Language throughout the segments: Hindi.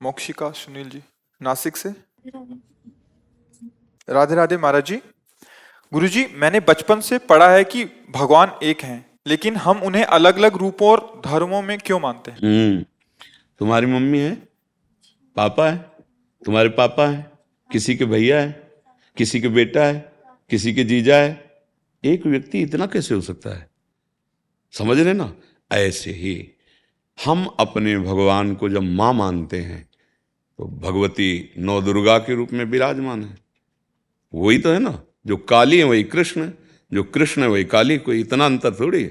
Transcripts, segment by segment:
मोक्षिका सुनील जी, नासिक से। राधे राधे महाराज जी। गुरु जी, मैंने बचपन से पढ़ा है कि भगवान एक हैं, लेकिन हम उन्हें अलग अलग रूपों और धर्मों में क्यों मानते हैं? तुम्हारी मम्मी है, पापा है, तुम्हारे पापा है, किसी के भैया है, किसी के बेटा है, किसी के जीजा है। एक व्यक्ति इतना कैसे हो सकता है? समझ रहे ना? ऐसे ही हम अपने भगवान को जब मां मानते हैं तो भगवती नौ दुर्गा के रूप में विराजमान है। वही तो है ना, जो काली है वही कृष्ण है, जो कृष्ण है वही काली। कोई इतना अंतर थोड़ी है।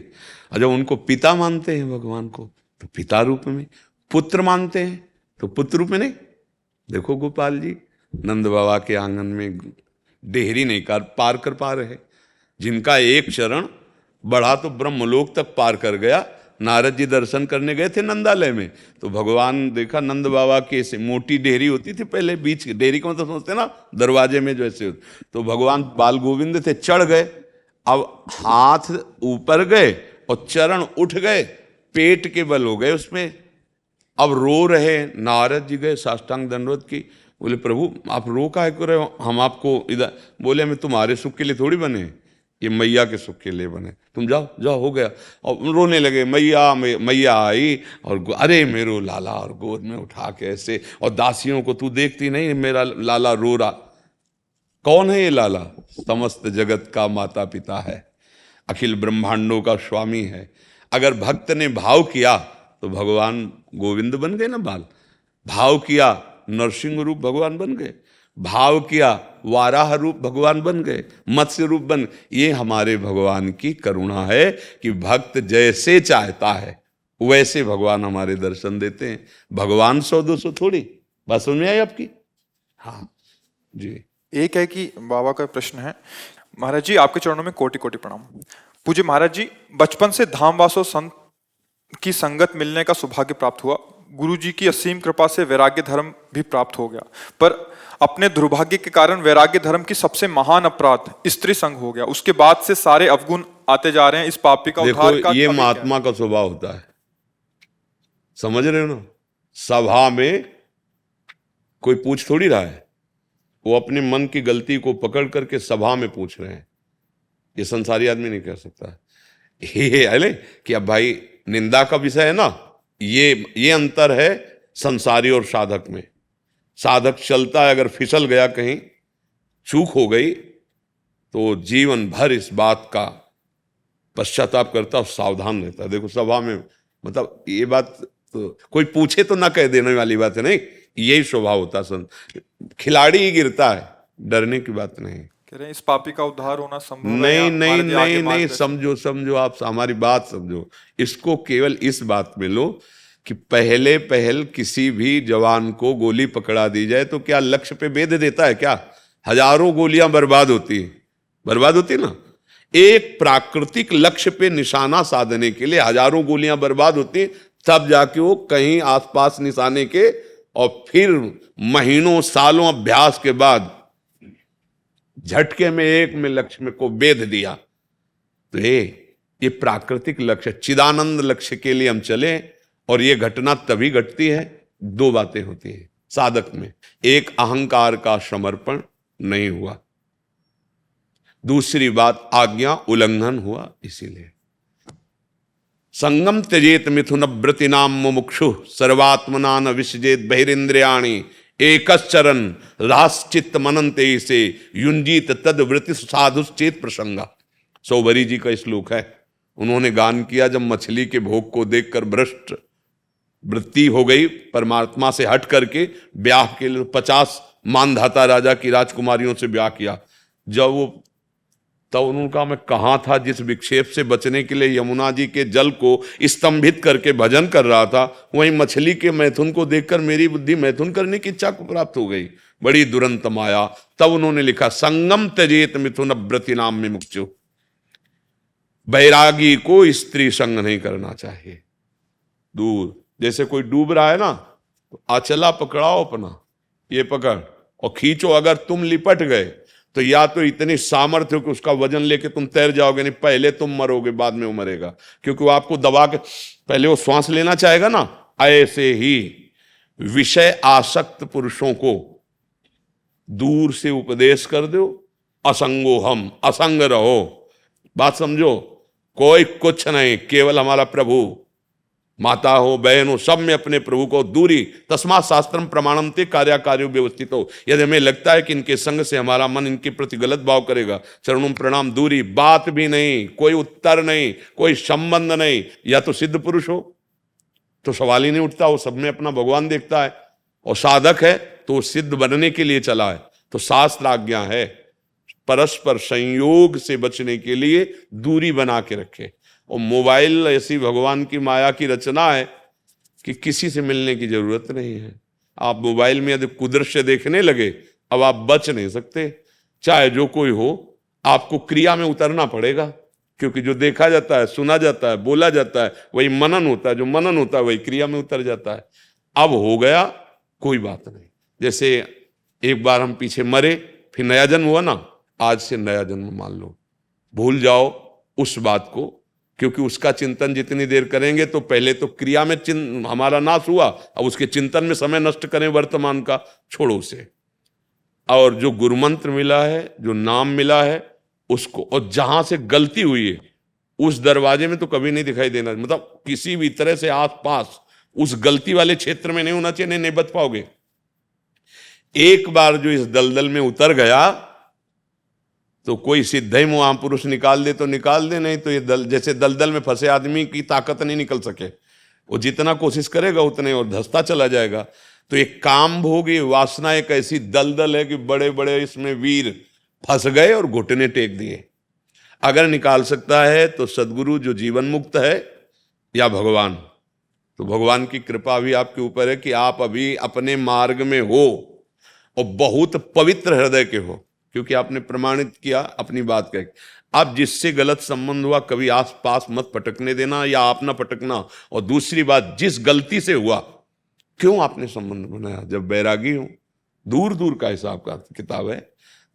और जब उनको पिता मानते हैं भगवान को तो पिता रूप में, पुत्र मानते हैं तो पुत्र रूप में। नहीं, देखो गोपाल जी, नंद बाबा के आंगन में डेहरी नहीं पार कर पा रहे। जिनका एक चरण बढ़ा तो ब्रह्मलोक तक पार कर गया। नारद जी दर्शन करने गए थे नंदालय में, तो भगवान देखा नंद बाबा की ऐसे मोटी डेहरी होती थी पहले, बीच की डेहरी का मतलब समझते ना, दरवाजे में जो ऐसे होते। तो भगवान बाल गोविंद थे, चढ़ गए। अब हाथ ऊपर गए और चरण उठ गए, पेट के बल हो गए उसमें। अब रो रहे। नारद जी गए, साष्टांग दंडवत की। बोले प्रभु आप रो काहे को रहे हो? हम आपको इधर। बोले हमें तुम्हारे सुख के लिए थोड़ी बने, ये मैया के सुख के लिए बने। तुम जाओ जाओ, हो गया। और रोने लगे। मैया मैया आई और अरे मेरो लाला, और गोद में उठा के ऐसे। और दासियों को तू देखती नहीं, मेरा लाला रो रहा। कौन है ये लाला? समस्त जगत का माता पिता है, अखिल ब्रह्मांडों का स्वामी है। अगर भक्त ने भाव किया तो भगवान गोविंद बन गए ना बाल। भाव किया नरसिंह रूप भगवान बन गए। भाव किया वाराह रूप भगवान बन गए, मत्स्य रूप बन। ये हमारे भगवान की करुणा है कि भक्त जैसे चाहता है वैसे भगवान हमारे दर्शन देते हैं। भगवान 100-200 थोड़ी। बात समझ में आई आपकी? हाँ जी। एक है कि बाबा का प्रश्न है, महाराज जी आपके चरणों में कोटि कोटि प्रणाम। पूज्य महाराज जी, बचपन से धामवासो संत की संगत मिलने का सौभाग्य प्राप्त हुआ। गुरु जी की असीम कृपा से वैराग्य धर्म भी प्राप्त हो गया, पर अपने दुर्भाग्य के कारण वैराग्य धर्म की सबसे महान अपराध स्त्री संग हो गया। उसके बाद से सारे अवगुण आते जा रहे हैं। इस पापी का उद्धार देखो का ये अभी क्या है? महात्मा का स्वभाव होता है, समझ रहे हो ना? सभा में कोई पूछ थोड़ी रहा है, वो अपने मन की गलती को पकड़ करके सभा में पूछ रहे हैं। ये संसारी आदमी नहीं कर सकता। ये है कि अब भाई निंदा का विषय है ना, ये अंतर है संसारी और साधक में। साधक चलता है, अगर फिसल गया कहीं, चूक हो गई, तो जीवन भर इस बात का पश्चाताप करता और सावधान रहता है। देखो सभा में, मतलब ये बात तो कोई पूछे तो ना कह देने वाली बात है, नहीं, यही स्वभाव होता है। खिलाड़ी ही गिरता है, डरने की बात नहीं। कह रहे हैं इस पापी का उद्धार होना संभव है नहीं या नहीं हमारे लिए आगे नहीं नहीं, मार्गदर्शन? समझो समझो, आप हमारी बात समझो। इसको केवल इस बात में लो कि पहले पहल किसी भी जवान को गोली पकड़ा दी जाए तो क्या लक्ष्य पे भेद देता है क्या? हजारों गोलियां बर्बाद होती है, बर्बाद होती है ना। एक प्राकृतिक लक्ष्य पे निशाना साधने के लिए हजारों गोलियां बर्बाद होती, तब जाके वो कहीं आसपास निशाने के, और फिर महीनों सालों अभ्यास के बाद झटके में एक में लक्ष्य में को भेद दिया। तो ये प्राकृतिक लक्ष्य, चिदानंद लक्ष्य के लिए हम चले, और ये घटना तभी घटती है, दो बातें होती है साधक में। एक, अहंकार का समर्पण नहीं हुआ। दूसरी बात, आज्ञा उल्लंघन हुआ। इसीलिए संगम त्यजेत मिथुन व्रतिनाम मुमुक्षु सर्वात्मना न विसजेत बहिरिंद्रियाणि एकश्चरन राश्चित मनंते से युंजीत तद वृत्ति साधुश्चेत प्रसंगा। सौभरी जी का श्लोक है। उन्होंने गान किया, जब मछली के भोग को देखकर भ्रष्ट वृत्ति हो गई, परमात्मा से हट करके ब्याह के लिए 50 मानधाता राजा की राजकुमारियों से ब्याह किया। जब वो, तब उन्होंने कहा मैं कहाँ था जिस विक्षेप से बचने के लिए यमुना जी के जल को स्तंभित करके भजन कर रहा था, वहीं मछली के मैथुन को देखकर मेरी बुद्धि मैथुन करने की इच्छा को प्राप्त हो गई। बड़ी दुरंत माया। तब उन्होंने लिखा, संगम त्यजेत मिथुन व्रति नाम में मुक्षु। बैरागी को स्त्री संग नहीं करना चाहिए, दूर। जैसे कोई डूब रहा है ना, तो आचला पकड़ाओ अपना, ये पकड़ और खींचो। अगर तुम लिपट गए तो या तो इतनी सामर्थ्य हो कि उसका वजन लेके तुम तैर जाओगे, नहीं पहले तुम मरोगे बाद में वो मरेगा, क्योंकि वो आपको दबा के, पहले वो श्वास लेना चाहेगा ना। ऐसे ही विषय आसक्त पुरुषों को दूर से उपदेश कर दो, असंगो हम, असंग रहो। बात समझो, कोई कुछ नहीं, केवल हमारा प्रभु। माता हो, बहन हो, सब में अपने प्रभु को दूरी। तस्मात् शास्त्रम प्रमाणम ते कार्याकार्यो व्यवस्थित हो। यदि हमें लगता है कि इनके संग से हमारा मन इनके प्रति गलत भाव करेगा, चरणों प्रणाम, दूरी। बात भी नहीं, कोई उत्तर नहीं, कोई संबंध नहीं। या तो सिद्ध पुरुष हो तो सवाल ही नहीं उठता, वो सब में अपना भगवान देखता है, और साधक है तो वो सिद्ध बनने के लिए चला है। तो शास्त्र आज्ञा है परस्पर संयोग से बचने के लिए दूरी बना के रखे। और मोबाइल ऐसी भगवान की माया की रचना है कि किसी से मिलने की जरूरत नहीं है। आप मोबाइल में यदि कुदृश्य देखने लगे, अब आप बच नहीं सकते। चाहे जो कोई हो, आपको क्रिया में उतरना पड़ेगा, क्योंकि जो देखा जाता है, सुना जाता है, बोला जाता है, वही मनन होता है। जो मनन होता है वही क्रिया में उतर जाता है। अब हो गया, कोई बात नहीं। जैसे एक बार हम पीछे मरे, फिर नया जन्म हुआ ना, आज से नया जन्म मान लो। भूल जाओ उस बात को, क्योंकि उसका चिंतन जितनी देर करेंगे तो पहले तो क्रिया में हमारा नाश हुआ, अब उसके चिंतन में समय नष्ट करें वर्तमान का, छोड़ो उसे। और जो गुरु मंत्र मिला है, जो नाम मिला है उसको, और जहां से गलती हुई है उस दरवाजे में तो कभी नहीं दिखाई देना। मतलब किसी भी तरह से आस पास उस गलती वाले क्षेत्र में नहीं होना चाहिए, नहीं बच पाओगे। एक बार जो इस दलदल में उतर गया तो कोई सिद्ध महापुरुष निकाल दे तो निकाल दे, नहीं तो ये जैसे दलदल में फंसे आदमी की ताकत नहीं निकल सके, वो जितना कोशिश करेगा उतने और धंसता चला जाएगा। तो एक काम भोगी वासना एक ऐसी दलदल है कि बड़े बड़े इसमें वीर फंस गए और घुटने टेक दिए। अगर निकाल सकता है तो सदगुरु जो जीवन मुक्त है, या भगवान। तो भगवान की कृपा भी आपके ऊपर है कि आप अभी अपने मार्ग में हो और बहुत पवित्र हृदय के हो, क्योंकि आपने प्रमाणित किया अपनी बात कह। अब जिससे गलत संबंध हुआ कभी आस पास मत पटकने देना, या आप ना पटकना। और दूसरी बात, जिस गलती से हुआ क्यों आपने संबंध बनाया, जब बैरागी हो, दूर दूर का हिसाब का किताब है,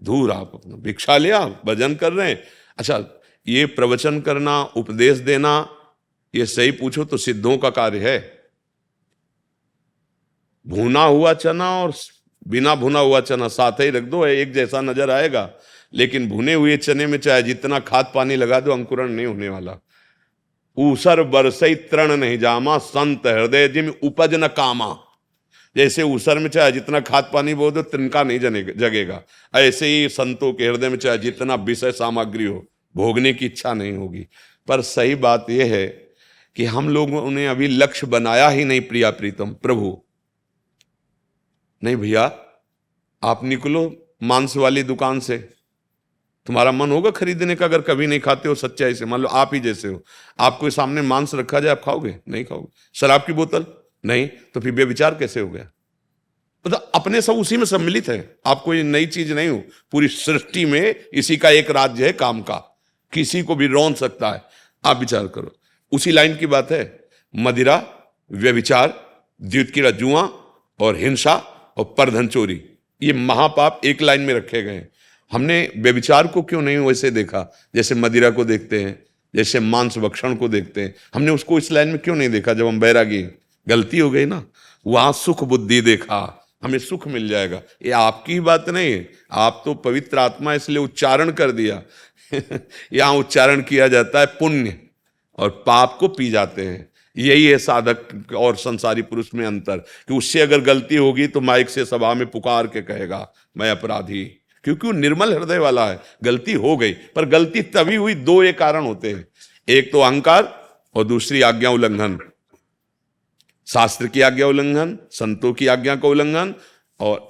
दूर आप अपना भिक्षा लिया, भजन कर रहे हैं। अच्छा, ये प्रवचन करना, उपदेश देना, ये सही पूछो तो सिद्धों का कार्य है। भुना हुआ चना और बिना भुना हुआ चना साथ ही रख दो, एक जैसा नजर आएगा, लेकिन भुने हुए चने में चाहे जितना खाद पानी लगा दो, अंकुरण नहीं होने वाला। ऊसर बरसई तृण नहीं जामा, संत हृदय जिम उपज न कामा। जैसे ऊसर में चाहे जितना खाद पानी बो दो, तिनका नहीं जगेगा, ऐसे ही संतों के हृदय में चाहे जितना विषय सामग्री हो, भोगने की इच्छा नहीं होगी। पर सही बात यह है कि हम लोगों ने अभी लक्ष्य बनाया ही नहीं, प्रिया प्रीतम प्रभु। नहीं भैया, आप निकलो मांस वाली दुकान से, तुम्हारा मन होगा खरीदने का, अगर कभी नहीं खाते हो सच्चाई से। मान लो आप ही जैसे हो, आपको सामने मांस रखा जाए, आप खाओगे? नहीं खाओगे। शराब की बोतल नहीं, तो फिर बेविचार कैसे हो गया? मतलब अपने सब उसी में सम्मिलित है, आप कोई नई चीज नहीं हो। पूरी सृष्टि में इसी का एक राज्य है काम का, किसी को भी रौंद सकता है। आप विचार करो, उसी लाइन की बात है। मदिरा, व्यभिचार, द्वितीय जुआ और हिंसा और परधन चोरी, ये महापाप एक लाइन में रखे गए। हमने व्यभिचार को क्यों नहीं वैसे देखा, जैसे मदिरा को देखते हैं, जैसे मांस भक्षण को देखते हैं? हमने उसको इस लाइन में क्यों नहीं देखा? जब हम बैरागी, गलती हो गई ना, वहां सुख बुद्धि देखा, हमें सुख मिल जाएगा। ये आपकी बात नहीं है, आप तो पवित्र आत्मा, इसलिए उच्चारण कर दिया। यहां उच्चारण किया जाता है पुण्य, और पाप को पी जाते हैं। यही है साधक और संसारी पुरुष में अंतर, कि उससे अगर गलती होगी तो माइक से सभा में पुकार के कहेगा मैं अपराधी, क्योंकि वो निर्मल हृदय वाला है। गलती हो गई, पर गलती तभी हुई, दो एक कारण होते हैं, एक तो अहंकार और दूसरी आज्ञा उल्लंघन। शास्त्र की आज्ञा उल्लंघन, संतों की आज्ञा का उल्लंघन, और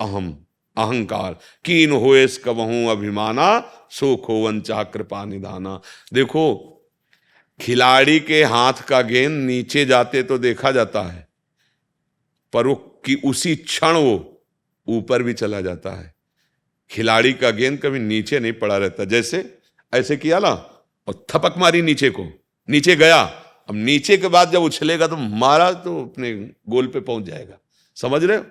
अहंकार। कीन होएस कबहूं अभिमाना, सो खोवन चाह कृपा निधाना। देखो, खिलाड़ी के हाथ का गेंद नीचे जाते तो देखा जाता है, पर वो कि उसी क्षण वो ऊपर भी चला जाता है। खिलाड़ी का गेंद कभी नीचे नहीं पड़ा रहता। जैसे ऐसे किया ना और थपक मारी नीचे को, नीचे गया। अब नीचे के बाद जब उछलेगा तो मारा तो अपने गोल पे पहुंच जाएगा। समझ रहे हो?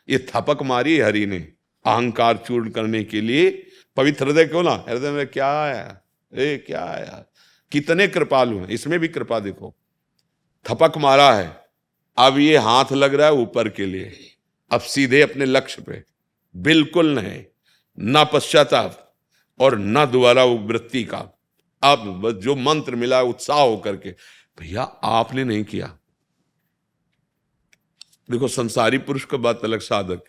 ये थपक मारी हरि ने अहंकार चूर्ण करने के लिए। पवित्र हृदय क्यों ना, हृदय में क्या आया, क्या आया, कितने कृपालु हैं, इसमें भी कृपा देखो। थपक मारा है, अब ये हाथ लग रहा है ऊपर के लिए, अब सीधे अपने लक्ष्य पे, बिल्कुल नहीं, ना पश्चाताप और ना दोबारा वो वृत्ति का। अब बस जो मंत्र मिला उत्साह होकर के, भैया आपने नहीं किया। देखो संसारी पुरुष का बात अलग, साधक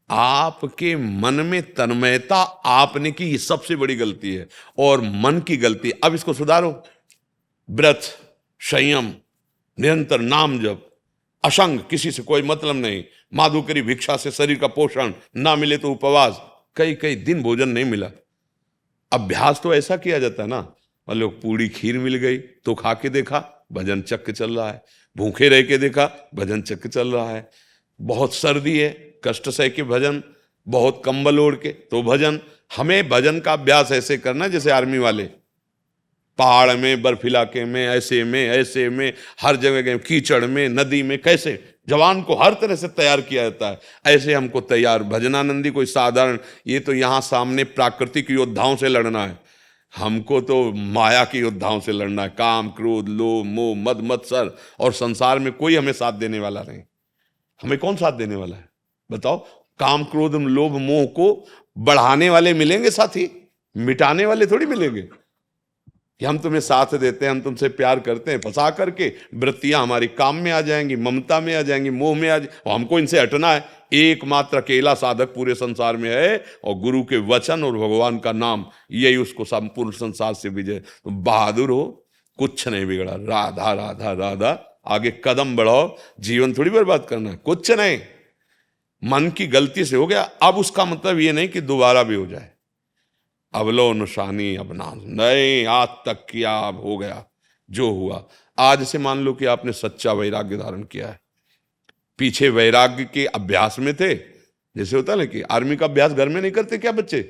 आपके मन में तन्मयता आपने की, ये सबसे बड़ी गलती है और मन की गलती। अब इसको सुधारो, व्रत, संयम, निरंतर नाम जप, असंग, किसी से कोई मतलब नहीं, माधुकरी भिक्षा से शरीर का पोषण, ना मिले तो उपवास, कई कई दिन भोजन नहीं मिला। अभ्यास तो ऐसा किया जाता है ना, मान लो पूरी खीर मिल गई तो खा के देखा, भजन चक्र चल रहा है, भूखे रह के देखा, भजन चक्र चल रहा है, बहुत सर्दी है, कष्ट सह के भजन, बहुत कंबल ओढ़ के तो भजन। हमें भजन का अभ्यास ऐसे करना जैसे आर्मी वाले, पहाड़ में, बर्फ इलाके में, ऐसे में हर जगह गए, कीचड़ में, नदी में, कैसे जवान को हर तरह से तैयार किया जाता है, ऐसे हमको तैयार। भजनानंदी कोई साधारण, ये तो यहां सामने प्राकृतिक योद्धाओं से लड़ना है, हमको तो माया की योद्धाओं से लड़ना है। काम, क्रोध, लोभ, मोह, मद मत्सर, और संसार में कोई हमें साथ देने वाला नहीं। हमें कौन साथ देने वाला है बताओ? काम, क्रोध, लोभ, मोह को बढ़ाने वाले मिलेंगे साथी, मिटाने वाले थोड़ी मिलेंगे कि हम तुम्हें साथ देते हैं, हम तुमसे प्यार करते हैं, फंसा करके वृत्तियां हमारी काम में आ जाएंगी, ममता में आ जाएंगी, मोह में आ जाएंगी, हमको इनसे हटना है। एकमात्र अकेला साधक पूरे संसार में है, और गुरु के वचन और भगवान का नाम, यही उसको संपूर्ण संसार से विजय। तो बहादुर हो, कुछ नहीं बिगड़ा, राधा राधा राधा, आगे कदम बढ़ाओ, जीवन थोड़ी बर्बाद करना है, कुछ नहीं। मन की गलती से हो गया, अब उसका मतलब ये नहीं कि दोबारा भी हो जाए। अवलो निशानी अब ना नहीं, आज तक किया, अब हो गया जो हुआ। आज से मान लो कि आपने सच्चा वैराग्य धारण किया है, पीछे वैराग्य के अभ्यास में थे, जैसे होता है ना कि आर्मी का अभ्यास घर में नहीं करते क्या बच्चे,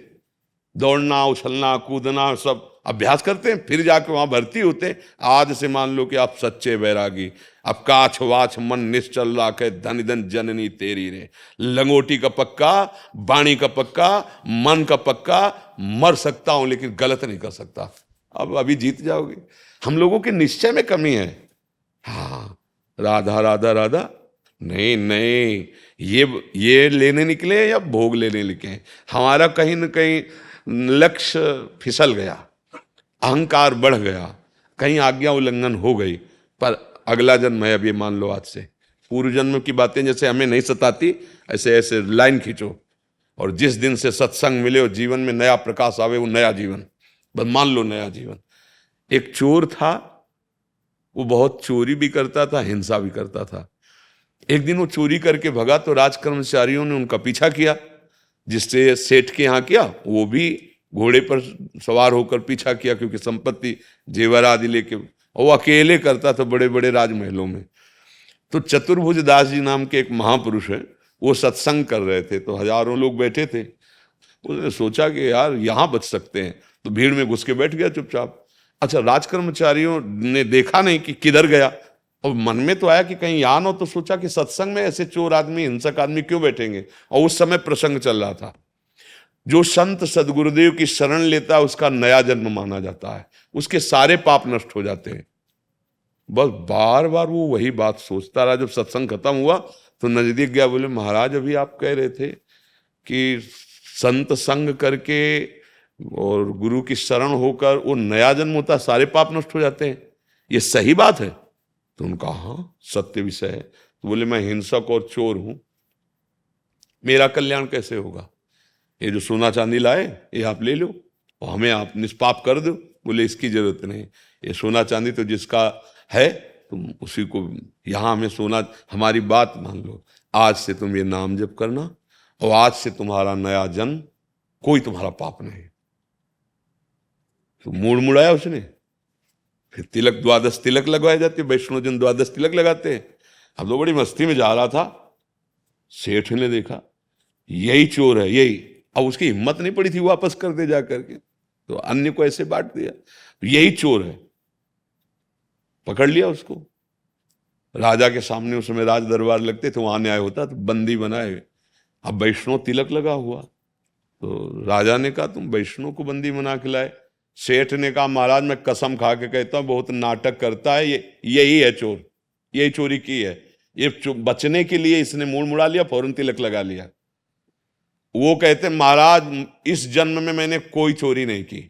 दौड़ना, उछलना, कूदना, सब अभ्यास करते हैं, फिर जाके वहां भर्ती होते हैं। आज से मान लो कि आप सच्चे वैरागी, अब काछ वाछ मन निश्चल राखे, धन धन जननी तेरी रे, लंगोटी का पक्का, बाणी का पक्का, मन का पक्का, मर सकता हूं लेकिन गलत नहीं कर सकता। अब अभी जीत जाओगे। हम लोगों के निश्चय में कमी है। हाँ, राधा राधा राधा नहीं नहीं, ये लेने निकले या भोग लेने निकले, हमारा कहीं न कहीं लक्ष्य फिसल गया, अहंकार बढ़ गया, कहीं आज्ञा उल्लंघन हो गई। पर अगला जन्म है, अब ये मान लो आज से, पूर्व जन्म की बातें जैसे हमें नहीं सताती, ऐसे ऐसे लाइन खींचो, और जिस दिन से सत्संग मिले और जीवन में नया प्रकाश आवे, वो नया जीवन, बस मान लो नया जीवन। एक चोर था, वो बहुत चोरी भी करता था, हिंसा भी करता था। एक दिन वो चोरी करके भगा तो राज कर्मचारियों ने उनका पीछा किया, जिससे सेठ के यहाँ किया, वो भी घोड़े पर सवार होकर पीछा किया, क्योंकि संपत्ति जेवर आदि लेके, और वो अकेले करता था बड़े बड़े राजमहलों में। तो चतुर्भुज दास जी नाम के एक महापुरुष है, वो सत्संग कर रहे थे, तो हजारों लोग बैठे थे। उसने सोचा कि यार यहाँ बच सकते हैं, तो भीड़ में घुस के बैठ गया चुपचाप। अच्छा, राज कर्मचारियों ने देखा नहीं कि किधर गया, और मन में तो आया कि कहीं यहाँ हो, तो सोचा कि सत्संग में ऐसे चोर आदमी, हिंसक आदमी क्यों बैठेंगे। और उस समय प्रसंग चल रहा था, जो संत सदगुरुदेव की शरण लेता है उसका नया जन्म माना जाता है, उसके सारे पाप नष्ट हो जाते हैं। बस बार बार वो वही बात सोचता रहा। जब सत्संग खत्म हुआ तो नजदीक गया, बोले महाराज अभी आप कह रहे थे कि संत संग करके और गुरु की शरण होकर वो नया जन्म होता, सारे पाप नष्ट हो जाते हैं, ये सही बात है? तो उनका हाँ सत्य विषय है। तो बोले मैं हिंसक और चोर हूं, मेरा कल्याण कैसे होगा? ये जो सोना चांदी लाए ये आप ले लो और हमें आप निष्पाप कर दो। बोले इसकी जरूरत नहीं, ये सोना चांदी तो जिसका है तुम उसी को, यहाँ हमें सोना, हमारी बात मान लो, आज से तुम ये नाम जप करना और आज से तुम्हारा नया जन्म, कोई तुम्हारा पाप नहीं। तो मूड मुड़ाया उसने। फिर तिलक, द्वादश तिलक लगवाए जाते, वैष्णव जन द्वादश तिलक लगाते हैं। अब तो बड़ी मस्ती में जा रहा था, सेठ ने देखा यही चोर है यही, अब उसकी हिम्मत नहीं पड़ी थी वापस कर दे जा करके, तो अन्य को ऐसे बांट दिया, तो यही चोर है। पकड़ लिया उसको, राजा के सामने उस समय राज दरबार लगते थे, वहां न्याय होता, तो बंदी बनाए। अब वैष्णव तिलक लगा हुआ, तो राजा ने कहा तुम वैष्णव को बंदी बना के लाए। सेठ ने कहा महाराज मैं कसम खा के कहता हूं बहुत नाटक करता है, यही है चोर, यही चोरी की है, ये बचने के लिए इसने मूड मुड़ा लिया, फौरन तिलक लगा लिया। वो कहते महाराज इस जन्म में मैंने कोई चोरी नहीं की।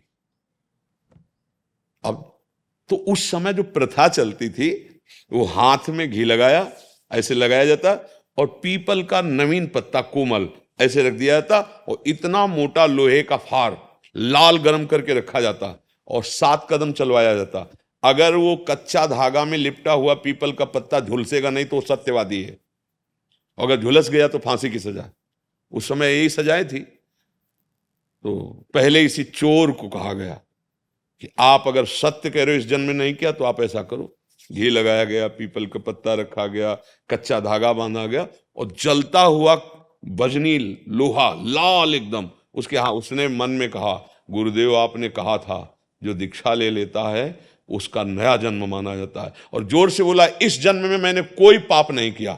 अब तो उस समय जो प्रथा चलती थी, वो हाथ में घी लगाया, ऐसे लगाया जाता, और पीपल का नवीन पत्ता कोमल ऐसे रख दिया जाता, और इतना मोटा लोहे का फार लाल गरम करके रखा जाता, और 7 कदम चलवाया जाता। अगर वो कच्चा धागा में लिपटा हुआ पीपल का पत्ता झुलसेगा नहीं तो वो सत्यवादी है, अगर झुलस गया तो फांसी की सजा। उस समय यही सजाएं थी। तो पहले इसी चोर को कहा गया कि आप अगर सत्य कह रहे हो इस जन्म में नहीं किया तो आप ऐसा करो। घी लगाया गया, पीपल का पत्ता रखा गया, कच्चा धागा बांधा गया, और जलता हुआ बजनी लोहा लाल एकदम उसके, हाँ उसने मन में कहा गुरुदेव आपने कहा था जो दीक्षा ले लेता है उसका नया जन्म माना जाता है, और जोर से बोला इस जन्म में मैंने कोई पाप नहीं किया,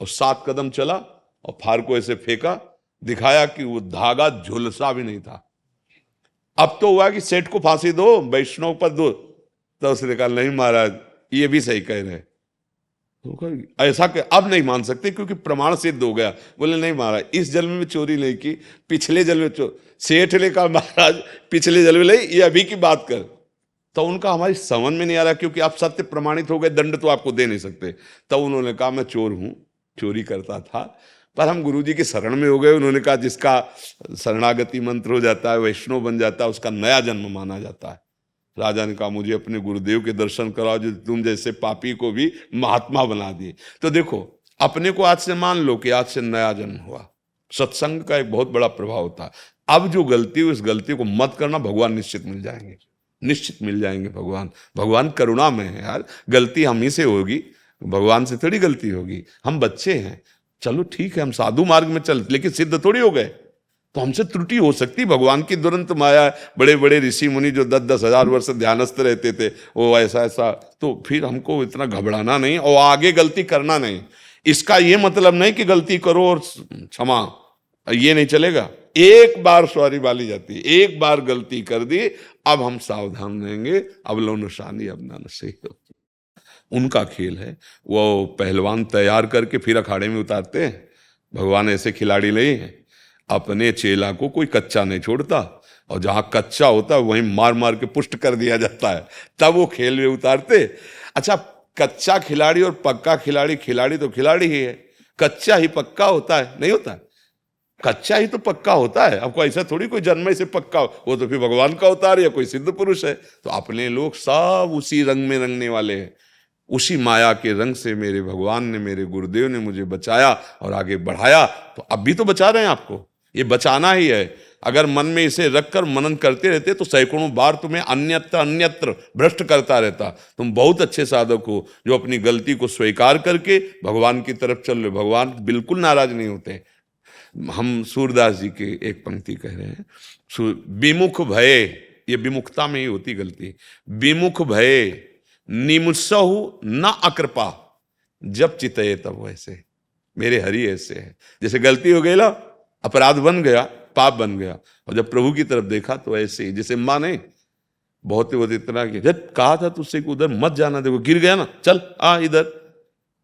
और 7 कदम चला और फार को ऐसे फेंका, दिखाया कि वो धागा झुलसा भी नहीं था। अब तो हुआ कि सेठ को फांसी दो, वैष्णव पर दो, तो उसने कहा नहीं महाराज ये भी सही कह रहे, तो ऐसा कि अब नहीं मान सकते क्योंकि प्रमाण सिद्ध हो गया। बोले नहीं महाराज इस जन्म में चोरी नहीं की, पिछले जन्म में सेठ ने कहा महाराज पिछले जन्म में नहीं, ये अभी की बात कर। तो उनका हमारी समझ में नहीं आ रहा, क्योंकि आप सत्य प्रमाणित हो गए, दंड तो आपको दे नहीं सकते। तब उन्होंने कहा मैं चोर हूं, चोरी करता था, पर हम गुरुजी की शरण में हो गए। उन्होंने कहा जिसका शरणागति मंत्र हो जाता है, वैष्णव बन जाता है, उसका नया जन्म माना जाता है। राजा ने कहा मुझे अपने गुरुदेव के दर्शन कराओ जो तुम जैसे पापी को भी महात्मा बना दिए। तो देखो अपने को आज से मान लो कि आज से नया जन्म हुआ। सत्संग का एक बहुत बड़ा प्रभाव होता है। अब जो गलती हो इस गलती को मत करना, भगवान निश्चित मिल जाएंगे, निश्चित मिल जाएंगे। भगवान करुणा में है यार। गलती हम ही से होगी, भगवान से थोड़ी गलती होगी। हम बच्चे हैं, चलो ठीक है हम साधु मार्ग में चल, लेकिन सिद्ध थोड़ी हो गए, तो हमसे त्रुटि हो सकती। भगवान की दुरंत माया। बड़े बड़े ऋषि मुनि जो 10-10 हजार वर्ष ध्यानस्थ रहते थे, वो ऐसा ऐसा, तो फिर हमको इतना घबराना नहीं और आगे गलती करना नहीं। इसका ये मतलब नहीं कि गलती करो और क्षमा, ये नहीं चलेगा। एक बार सॉरी वाली जाती है, एक बार गलती कर दी, अब हम सावधान रहेंगे। अब लो निशानी अब ना सही हो, उनका खेल है। वो पहलवान तैयार करके फिर अखाड़े में उतारते हैं। भगवान ऐसे खिलाड़ी नहीं है, अपने चेला को कोई कच्चा नहीं छोड़ता, और जहां कच्चा होता है वहीं मार मार के पुष्ट कर दिया जाता है, तब वो खेल में उतारते। अच्छा कच्चा खिलाड़ी और पक्का खिलाड़ी, खिलाड़ी तो खिलाड़ी ही है, कच्चा ही पक्का होता है? नहीं होता है, कच्चा ही तो पक्का होता है। आपको ऐसा थोड़ी कोई जन्म से पक्का हो, वो तो फिर भगवान का अवतार या कोई सिद्ध पुरुष है। तो अपने लोग सब उसी रंग में रंगने वाले हैं, उसी माया के रंग से मेरे भगवान ने, मेरे गुरुदेव ने मुझे बचाया और आगे बढ़ाया, तो अब भी तो बचा रहे हैं आपको। ये बचाना ही है। अगर मन में इसे रखकर मनन करते रहते तो सैकड़ों बार तुम्हें अन्यत्र अन्यत्र भ्रष्ट करता रहता। तुम बहुत अच्छे साधक हो जो अपनी गलती को स्वीकार करके भगवान की तरफ चल रहे। भगवान बिल्कुल नाराज नहीं होते। हम सूरदास जी के एक पंक्ति कह रहे हैं, विमुख भय, ये विमुखता में ही होती गलती। विमुख भय निमुत्सहु न अकृपा, जब चितये तब वैसे। मेरे हरि ऐसे है, जैसे गलती हो गई ना, अपराध बन गया, पाप बन गया, और जब प्रभु की तरफ देखा तो ऐसे ही। जैसे माँ ने बहुत इतना कि जब कहा था तुझसे कि उधर मत जाना, देखो गिर गया ना, चल आ इधर।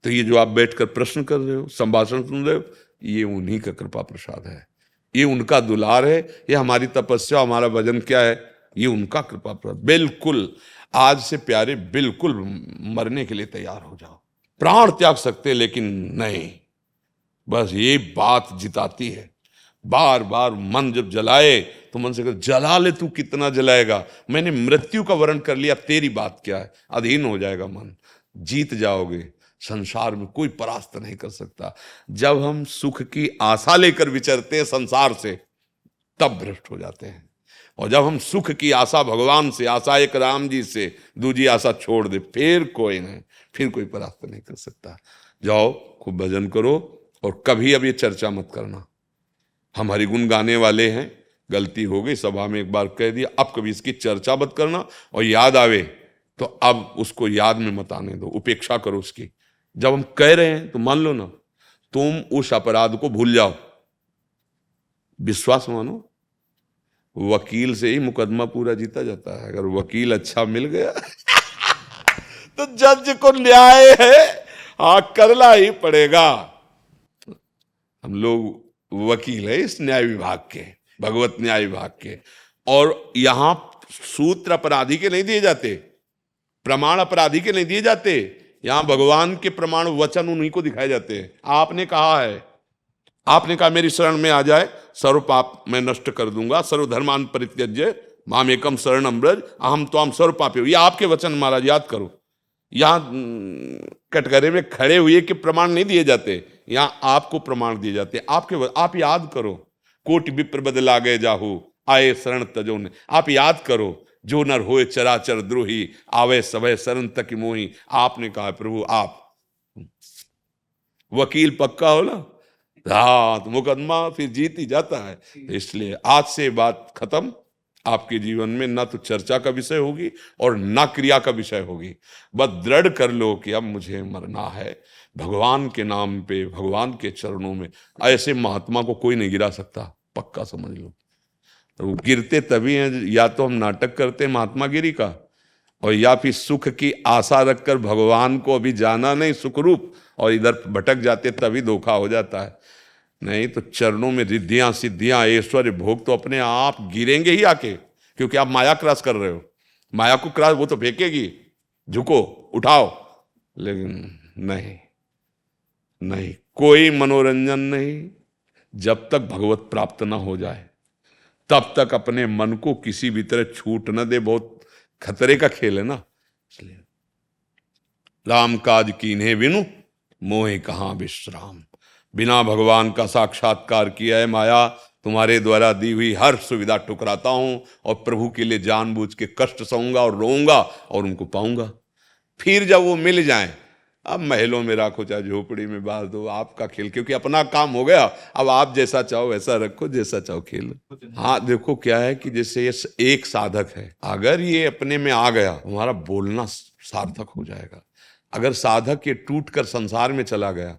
तो ये जो आप बैठकर प्रश्न कर रहे हो, संभाषण सुन रहे हो, ये उन्हीं का कृपा प्रसाद है, ये उनका दुलार है। ये हमारी तपस्या, हमारा भजन क्या है, ये उनका कृपा प्रसाद। बिल्कुल आज से प्यारे, बिल्कुल मरने के लिए तैयार हो जाओ, प्राण त्याग सकते, लेकिन नहीं, बस ये बात जिताती है। बार बार मन जब जलाए तो मन से कर, जला ले तू, कितना जलाएगा, मैंने मृत्यु का वर्ण कर लिया, तेरी बात क्या है। अधीन हो जाएगा मन, जीत जाओगे। संसार में कोई परास्त नहीं कर सकता। जब हम सुख की आशा लेकर विचरते हैं संसार से, तब भ्रष्ट हो जाते हैं। और जब हम सुख की आशा भगवान से, आशा एक राम जी से, दूजी आशा छोड़ दे, फिर कोई नहीं, फिर कोई परास्त नहीं कर सकता। जाओ खूब भजन करो, और कभी अब ये चर्चा मत करना। हम हरिगुण गाने वाले हैं, गलती हो गई, सभा में एक बार कह दिया, अब कभी इसकी चर्चा मत करना। और याद आवे तो अब उसको याद में मत आने दो, उपेक्षा करो उसकी। जब हम कह रहे हैं तो मान लो ना, तुम उस अपराध को भूल जाओ। विश्वास मानो, वकील से ही मुकदमा पूरा जीता जाता है। अगर वकील अच्छा मिल गया तो जज को न्याय है, हाँ करना ही पड़ेगा। हम लोग वकील है इस न्याय विभाग के, भगवत न्याय विभाग के, और यहां सूत्र अपराधी के नहीं दिए जाते, प्रमाण अपराधी के नहीं दिए जाते, यहां भगवान के प्रमाण वचन उन्हीं को दिखाए जाते हैं। आपने कहा है, आपने कहा मेरी शरण में आ जाए सर्व पाप मैं नष्ट कर दूंगा, सर्वधर्मान परित्यज्य माम एकम शरणम ब्रज अहम त्वाम सर्व पापी। ये आपके वचन महाराज याद करो। यहां कटघरे में खड़े हुए के प्रमाण नहीं दिए जाते, यहां आपको प्रमाण दिए जाते। आप याद करो, कोटि विप्र बदला गए जाहू आए शरण तजो ने। आप याद करो, जो नर होए चराचर द्रोही आवे सभय शरण तक मोही। आपने कहा प्रभु आप वकील पक्का हो ना, हाँ तो मुकदमा फिर जीत ही जाता है। इसलिए आज से बात खत्म। आपके जीवन में ना तो चर्चा का विषय होगी और ना क्रिया का विषय होगी। बस दृढ़ कर लो कि अब मुझे मरना है भगवान के नाम पे, भगवान के चरणों में। ऐसे महात्मा को कोई नहीं गिरा सकता, पक्का समझ लो। तो गिरते तभी हैं या तो हम नाटक करते हैं महात्मा गिरी का, और या फिर सुख की आशा रखकर भगवान को अभी जाना नहीं सुख रूप, और इधर भटक जाते तभी धोखा हो जाता है। नहीं तो चरणों में रिद्धियां सिद्धियां ऐश्वर्य भोग तो अपने आप गिरेंगे ही आके, क्योंकि आप माया क्रॉस कर रहे हो। माया को क्रॉस वो तो फेंकेगी, झुको उठाओ, लेकिन नहीं नहीं, कोई मनोरंजन नहीं जब तक भगवत प्राप्त ना हो जाए, तब तक अपने मन को किसी भी तरह छूट न दे। बहुत खतरे का खेल है ना। इसलिए राम काज कीन्हे बिनु मोहे कहां विश्राम। बिना भगवान का साक्षात्कार किया है माया तुम्हारे द्वारा दी हुई हर सुविधा ठुकराता हूं, और प्रभु के लिए जानबूझ के कष्ट सहूंगा और रोऊंगा और उनको पाऊंगा। फिर जब वो मिल जाएं, अब महलों में राखो चाहे झोपड़ी में बांध दो, आपका खेल, क्योंकि अपना काम हो गया। अब आप जैसा चाहो वैसा रखो, जैसा चाहो खेलो। हाँ देखो क्या है कि जैसे ये एक साधक है, अगर ये अपने में आ गया हमारा बोलना सार्थक हो जाएगा। अगर साधक ये टूट कर संसार में चला गया,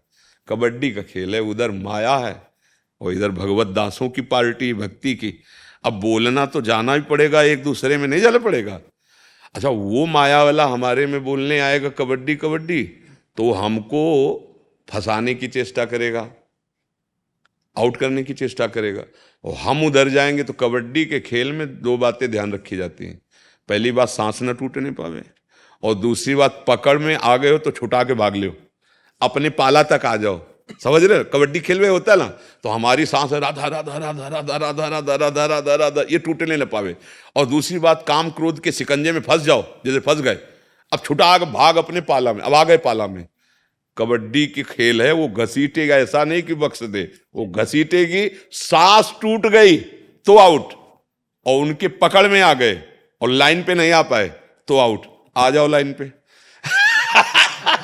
कबड्डी का खेल है, उधर माया है और इधर भगवत दासों की पार्टी भक्ति की। अब बोलना तो जाना ही पड़ेगा, एक दूसरे में नहीं जाना पड़ेगा। अच्छा वो माया वाला हमारे में बोलने आएगा कबड्डी कबड्डी, तो हमको फंसाने की चेष्टा करेगा, आउट करने की चेष्टा करेगा, और हम उधर जाएंगे। तो कबड्डी के खेल में दो बातें ध्यान रखी जाती हैं। पहली बात सांस न टूटने पावे, और दूसरी बात पकड़ में आ गए हो तो छुटा के भाग लो, अपने पाला तक आ जाओ। समझ रहे हो, कबड्डी खेल में होता है ना, तो हमारी सांस राधा राधा राधा राधा राधा राधा राधा राधा राधा ये टूटने न पावे। और दूसरी बात काम क्रोध के शिकंजे में फंस जाओ, जैसे फंस गए, अब छुटा भाग अपने पाला में, अब आ गए पाला में। कबड्डी की खेल है, वो घसीटेगा, ऐसा नहीं कि बख्श दे, वो घसीटेगी। सांस टूट गई तो आउट, और उनके पकड़ में आ गए और लाइन पे नहीं आ पाए तो आउट। आ जाओ लाइन पे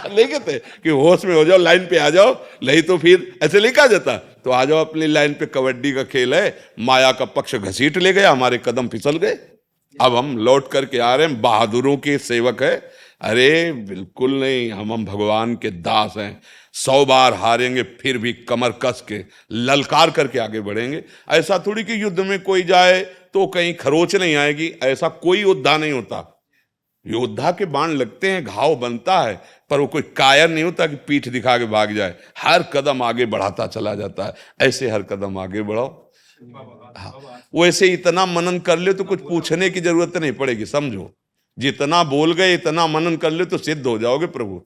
नहीं कहते कि होश में हो जाओ, लाइन पे आ जाओ, नहीं तो फिर ऐसे नहीं कहा जाता। तो आ जाओ अपनी लाइन पे। कबड्डी का खेल है, माया का पक्ष घसीट ले गया, हमारे कदम फिसल गए, अब हम लौट करके आ रहे हैं, बहादुरों के सेवक है। अरे बिल्कुल नहीं, हम भगवान के दास हैं। 100 बार हारेंगे फिर भी कमर कस के ललकार करके आगे बढ़ेंगे। ऐसा थोड़ी कि युद्ध में कोई जाए तो कहीं खरोच नहीं आएगी, ऐसा कोई योद्धा नहीं होता। योद्धा के बाण लगते हैं, घाव बनता है, पर वो कोई कायर नहीं होता कि पीठ दिखा के भाग जाए। हर कदम आगे बढ़ाता चला जाता है। ऐसे हर कदम आगे बढ़ाओ। हाँ, वो ऐसे इतना मनन कर ले तो कुछ पूछने की जरूरत नहीं पड़ेगी। समझो, जितना बोल गए इतना मनन कर ले तो सिद्ध हो जाओगे प्रभु।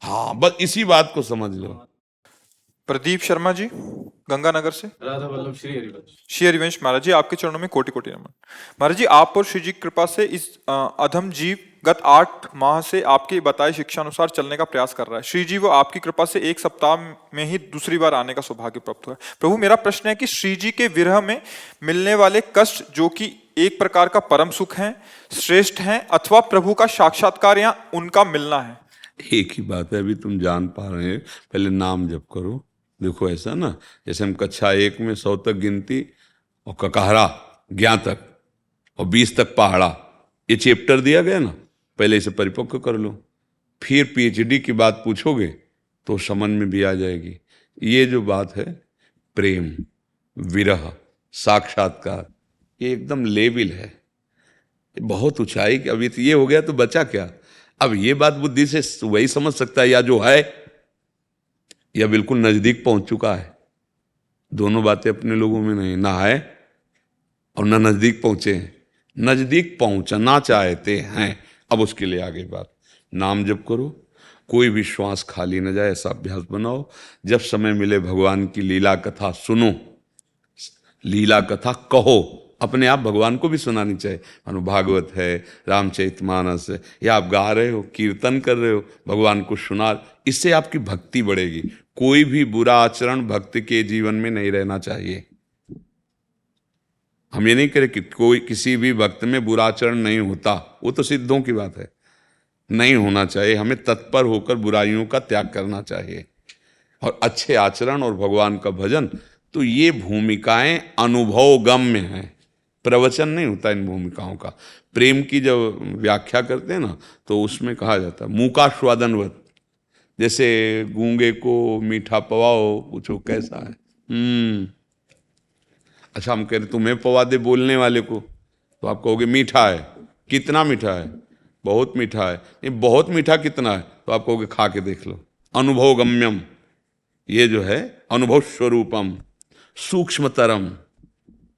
हाँ बस इसी बात को समझ लो। प्रदीप शर्मा जी गंगानगर से। राधा वल्लभ श्री हरिवंश। श्री हरिवंश महाराज जी, आपके चरणों में कोटि कोटि नमन। महाराज जी, आप और श्री जी की कृपा से इस अधम जीव गत 8 माह से आपकी बताई शिक्षा अनुसार चलने का प्रयास कर रहा है। श्री जी वो आपकी कृपा से 1 सप्ताह में ही दूसरी बार आने का सौभाग्य प्राप्त हुआ है। प्रभु मेरा प्रश्न है कि श्री जी के विरह में मिलने वाले कष्ट, जो कि एक प्रकार का परम सुख है, श्रेष्ठ है, अथवा प्रभु का साक्षात्कार या उनका मिलना है? एक ही बात है, अभी तुम जान पा रहे हैं। पहले नाम जप करो। देखो ऐसा ना, जैसे हम कक्षा 1 में 100 तक गिनती और ककहरा ज्ञान तक और 20 तक पहाड़ा, ये चैप्टर दिया गया ना, पहले इसे परिपक्व कर लो। फिर पीएचडी की बात पूछोगे तो समझ में भी आ जाएगी। ये जो बात है प्रेम, विरह, साक्षात्कार, ये एकदम लेवल है, बहुत ऊंचाई। अभी तो ये हो गया तो बचा क्या? अब ये बात बुद्धि से वही समझ सकता है या जो है, या बिल्कुल नजदीक पहुंच चुका है? दोनों बातें अपने लोगों में नहीं, ना है और ना नजदीक पहुंचे हैं। नजदीक पहुंचना चाहते हैं, अब उसके लिए आगे बात। नाम जप करो, कोई भी श्वास खाली न जाए, ऐसा अभ्यास बनाओ। जब समय मिले भगवान की लीला कथा सुनो, लीला कथा कहो, अपने आप भगवान को भी सुनानी चाहिए। मानो भागवत है, रामचरितमानस है, या आप गा रहे हो, कीर्तन कर रहे हो, भगवान को सुना, इससे आपकी भक्ति बढ़ेगी। कोई भी बुरा आचरण भक्त के जीवन में नहीं रहना चाहिए। हम ये नहीं करें कि कोई किसी भी भक्त में बुरा आचरण नहीं होता, वो तो सिद्धों की बात है, नहीं होना चाहिए। हमें तत्पर होकर बुराइयों का त्याग करना चाहिए और अच्छे आचरण और भगवान का भजन। तो ये भूमिकाएं अनुभव गम्य हैं, प्रवचन नहीं होता इन भूमिकाओं का। प्रेम की जब व्याख्या करते हैं ना, तो उसमें कहा जाता है मूकास्वादनवत। जैसे गूंगे को मीठा पवाओ, पूछो कैसा है, अच्छा हम कह रहे तुम्हें पवा दे बोलने वाले को, तो आप कहोगे मीठा है। कितना मीठा है? बहुत मीठा है। ये बहुत मीठा कितना है? तो आप कहोगे खा के देख लो। अनुभव गम्यम, ये जो है अनुभव स्वरूपम, सूक्ष्मतरम,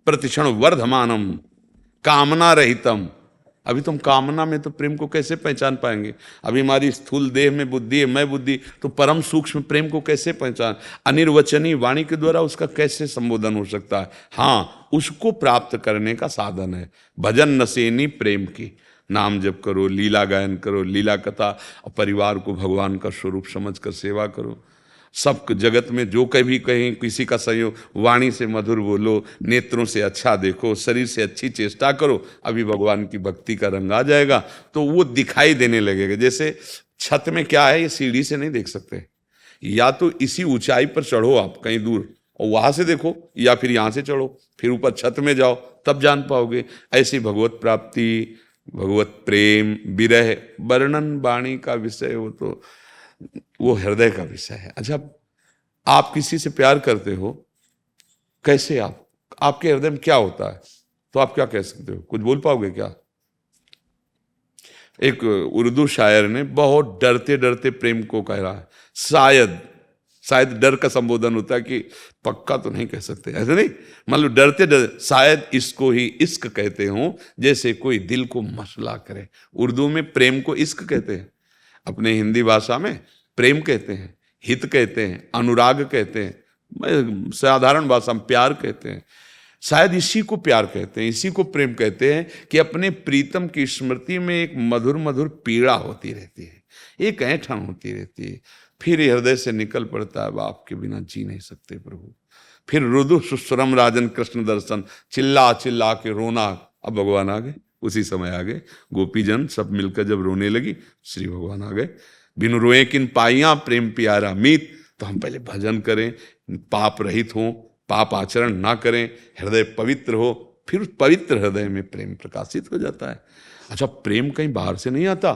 प्रतिक्षण वर्धमानम, कामना रहितम। अभी तुम कामना में तो प्रेम को कैसे पहचान पाएंगे? अभी हमारी स्थूल देह में बुद्धि है, मैं बुद्धि, तो परम सूक्ष्म प्रेम को कैसे पहचान? अनिर्वचनीय वाणी के द्वारा उसका कैसे संबोधन हो सकता है? हाँ, उसको प्राप्त करने का साधन है भजन नसेनी प्रेम की। नाम जप करो, लीला गायन करो, लीला कथा, और परिवार को भगवान का स्वरूप समझकर सेवा करो। सब जगत में जो कभी कहीं किसी का संयोग, वाणी से मधुर बोलो, नेत्रों से अच्छा देखो, शरीर से अच्छी चेष्टा करो, अभी भगवान की भक्ति का रंग आ जाएगा। तो वो दिखाई देने लगेगा। जैसे छत में क्या है, ये सीढ़ी से नहीं देख सकते, या तो इसी ऊंचाई पर चढ़ो आप कहीं दूर और वहां से देखो, या फिर यहां से चढ़ो, फिर ऊपर छत में जाओ, तब जान पाओगे। ऐसी भगवत प्राप्ति, भगवत प्रेम, विरह, वर्णन वाणी का विषय हो, तो वो हृदय का विषय है। अच्छा, आप किसी से प्यार करते हो, कैसे आपके हृदय में क्या होता है? तो आप क्या कह सकते हो? कुछ बोल पाओगे क्या? एक उर्दू शायर ने बहुत डरते डरते प्रेम को कह रहा है। शायद डर का संबोधन होता है कि पक्का तो नहीं कह सकते, ऐसे नहीं, मतलब डरते डरते, शायद इसको ही इश्क कहते हो, जैसे कोई दिल को मसला करे। उर्दू में प्रेम को इश्क कहते हैं, अपने हिंदी भाषा में प्रेम कहते हैं, हित कहते हैं, अनुराग कहते हैं, साधारण भाषा में प्यार कहते हैं। शायद इसी को प्यार कहते हैं, इसी को प्रेम कहते हैं कि अपने प्रीतम की स्मृति में एक मधुर मधुर पीड़ा होती रहती है, एक ऐंठन होती रहती है, फिर हृदय से निकल पड़ता है, आपके बिना जी नहीं सकते प्रभु। फिर रुदु सुस्वरम राजन कृष्ण दर्शन, चिल्ला चिल्ला के रोना। अब भगवान आ गए, उसी समय आ गए। गोपीजन सब मिलकर जब रोने लगी, श्री भगवान आ गए। बिनु रोए किन पाइया प्रेम प्यारा मीत। तो हम पहले भजन करें, पाप रहित हों, पाप आचरण ना करें, हृदय पवित्र हो, फिर उस पवित्र हृदय में प्रेम प्रकाशित हो जाता है। अच्छा, प्रेम कहीं बाहर से नहीं आता।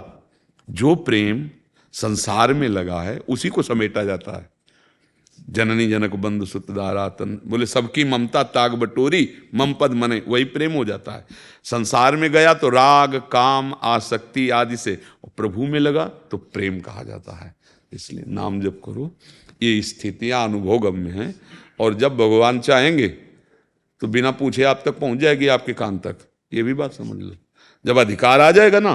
जो प्रेम संसार में लगा है उसी को समेटा जाता है। जननी जनक बंधु सुत दारातन, बोले सबकी ममता ताग बटोरी, मम पद मने, वही प्रेम हो जाता है। संसार में गया तो राग काम आसक्ति आदि से, और प्रभु में लगा तो प्रेम कहा जाता है। इसलिए नाम जप करो, ये स्थितियां अनुभवगम्य हैं, और जब भगवान चाहेंगे तो बिना पूछे आप तक पहुंच जाएगी, आपके कान तक। ये भी बात समझ लो। जब अधिकार आ जाएगा ना,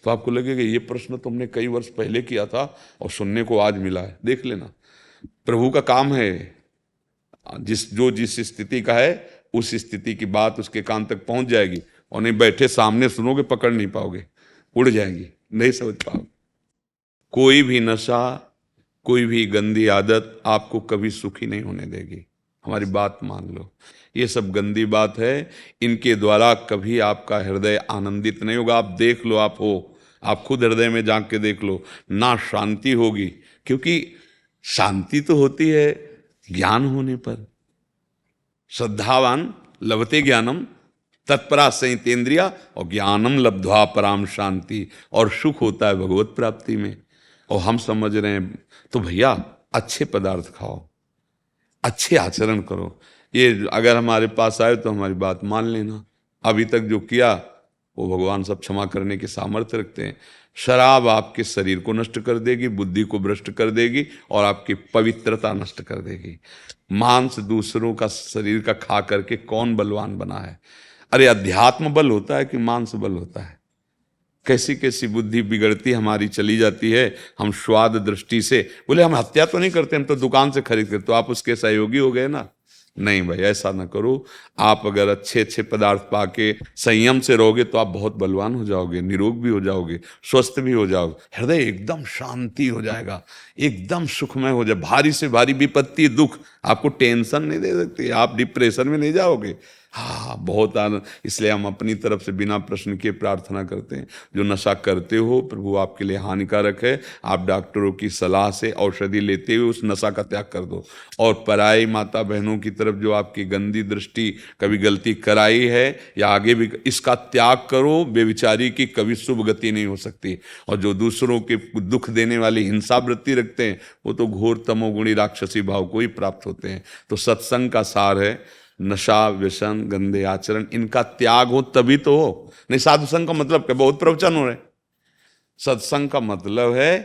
तो आपको लगेगा ये प्रश्न तुमने कई वर्ष पहले किया था और सुनने को आज मिला है। देख लेना, प्रभु का काम है, जिस स्थिति का है उस स्थिति की बात उसके कान तक पहुंच जाएगी, और नहीं बैठे सामने सुनोगे, पकड़ नहीं पाओगे, उड़ जाएंगी, नहीं समझ पाओगे। कोई भी नशा, कोई भी गंदी आदत आपको कभी सुखी नहीं होने देगी। हमारी बात मान लो, ये सब गंदी बात है, इनके द्वारा कभी आपका हृदय आनंदित नहीं होगा। आप देख लो, आप खुद हृदय में झांक के देख लो, ना शांति होगी, क्योंकि शांति तो होती है ज्ञान होने पर। श्रद्धावान लभते ज्ञानम तत्परा संयतेन्द्रिया, और ज्ञानम लब्ध्वा पराम शांति, और सुख होता है भगवत प्राप्ति में। और हम समझ रहे हैं तो भैया अच्छे पदार्थ खाओ, अच्छे आचरण करो। ये अगर हमारे पास आए तो हमारी बात मान लेना। अभी तक जो किया वो भगवान सब क्षमा करने के सामर्थ्य रखते हैं। शराब आपके शरीर को नष्ट कर देगी, बुद्धि को भ्रष्ट कर देगी और आपकी पवित्रता नष्ट कर देगी। मांस दूसरों का शरीर का खा करके कौन बलवान बना है? अरे अध्यात्म बल होता है कि मांस बल होता है? कैसी कैसी बुद्धि बिगड़ती हमारी चली जाती है। हम स्वाद दृष्टि से बोले हम हत्या तो नहीं करते, हम तो दुकान से खरीद करते, तो आप उसके सहयोगी हो गए ना। नहीं भाई, ऐसा ना करो। आप अगर अच्छे अच्छे पदार्थ पाके संयम से रहोगे तो आप बहुत बलवान हो जाओगे, निरोग भी हो जाओगे, स्वस्थ भी हो जाओगे, हृदय एकदम शांति हो जाएगा, एकदम सुखमय हो जाए। भारी से भारी विपत्ति दुख आपको टेंशन नहीं दे सकती, आप डिप्रेशन में नहीं जाओगे। हाँ, बहुत आनंद। इसलिए हम अपनी तरफ से बिना प्रश्न के प्रार्थना करते हैं, जो नशा करते हो प्रभु आपके लिए हानिकारक है, आप डॉक्टरों की सलाह से औषधि लेते हुए उस नशा का त्याग कर दो। और पराई माता बहनों की तरफ जो आपकी गंदी दृष्टि कभी गलती कराई है या आगे भी, इसका त्याग करो। बेविचारी की कभी शुभ गति नहीं हो सकती। और जो दूसरों के दुख देने वाली हिंसा वृत्ति रखते हैं वो तो घोर तमोगुणी राक्षसी भाव को ही प्राप्त होते हैं। तो सत्संग का सार है नशा, व्यसन, गंदे आचरण, इनका त्याग हो तभी तो हो। नहीं, साधु संग का मतलब क्या? बहुत प्रवचन हो रहे। सत्संग का मतलब है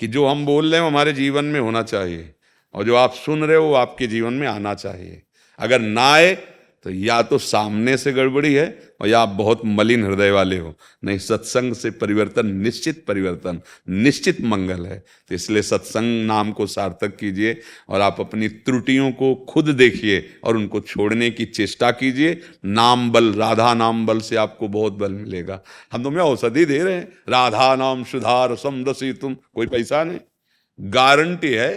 कि जो हम बोल रहे हैं वो हमारे जीवन में होना चाहिए, और जो आप सुन रहे हो वो आपके जीवन में आना चाहिए। अगर ना आए तो या तो सामने से गड़बड़ी है और या आप बहुत मलिन हृदय वाले हो। नहीं, सत्संग से परिवर्तन, निश्चित परिवर्तन, निश्चित मंगल है। तो इसलिए सत्संग नाम को सार्थक कीजिए और आप अपनी त्रुटियों को खुद देखिए और उनको छोड़ने की चेष्टा कीजिए। नाम बल, राधा नाम बल से आपको बहुत बल मिलेगा। हम तुम्हें औषधि दे रहे हैं, राधा नाम सुधार समदसी तुम, कोई पैसा नहीं, गारंटी है।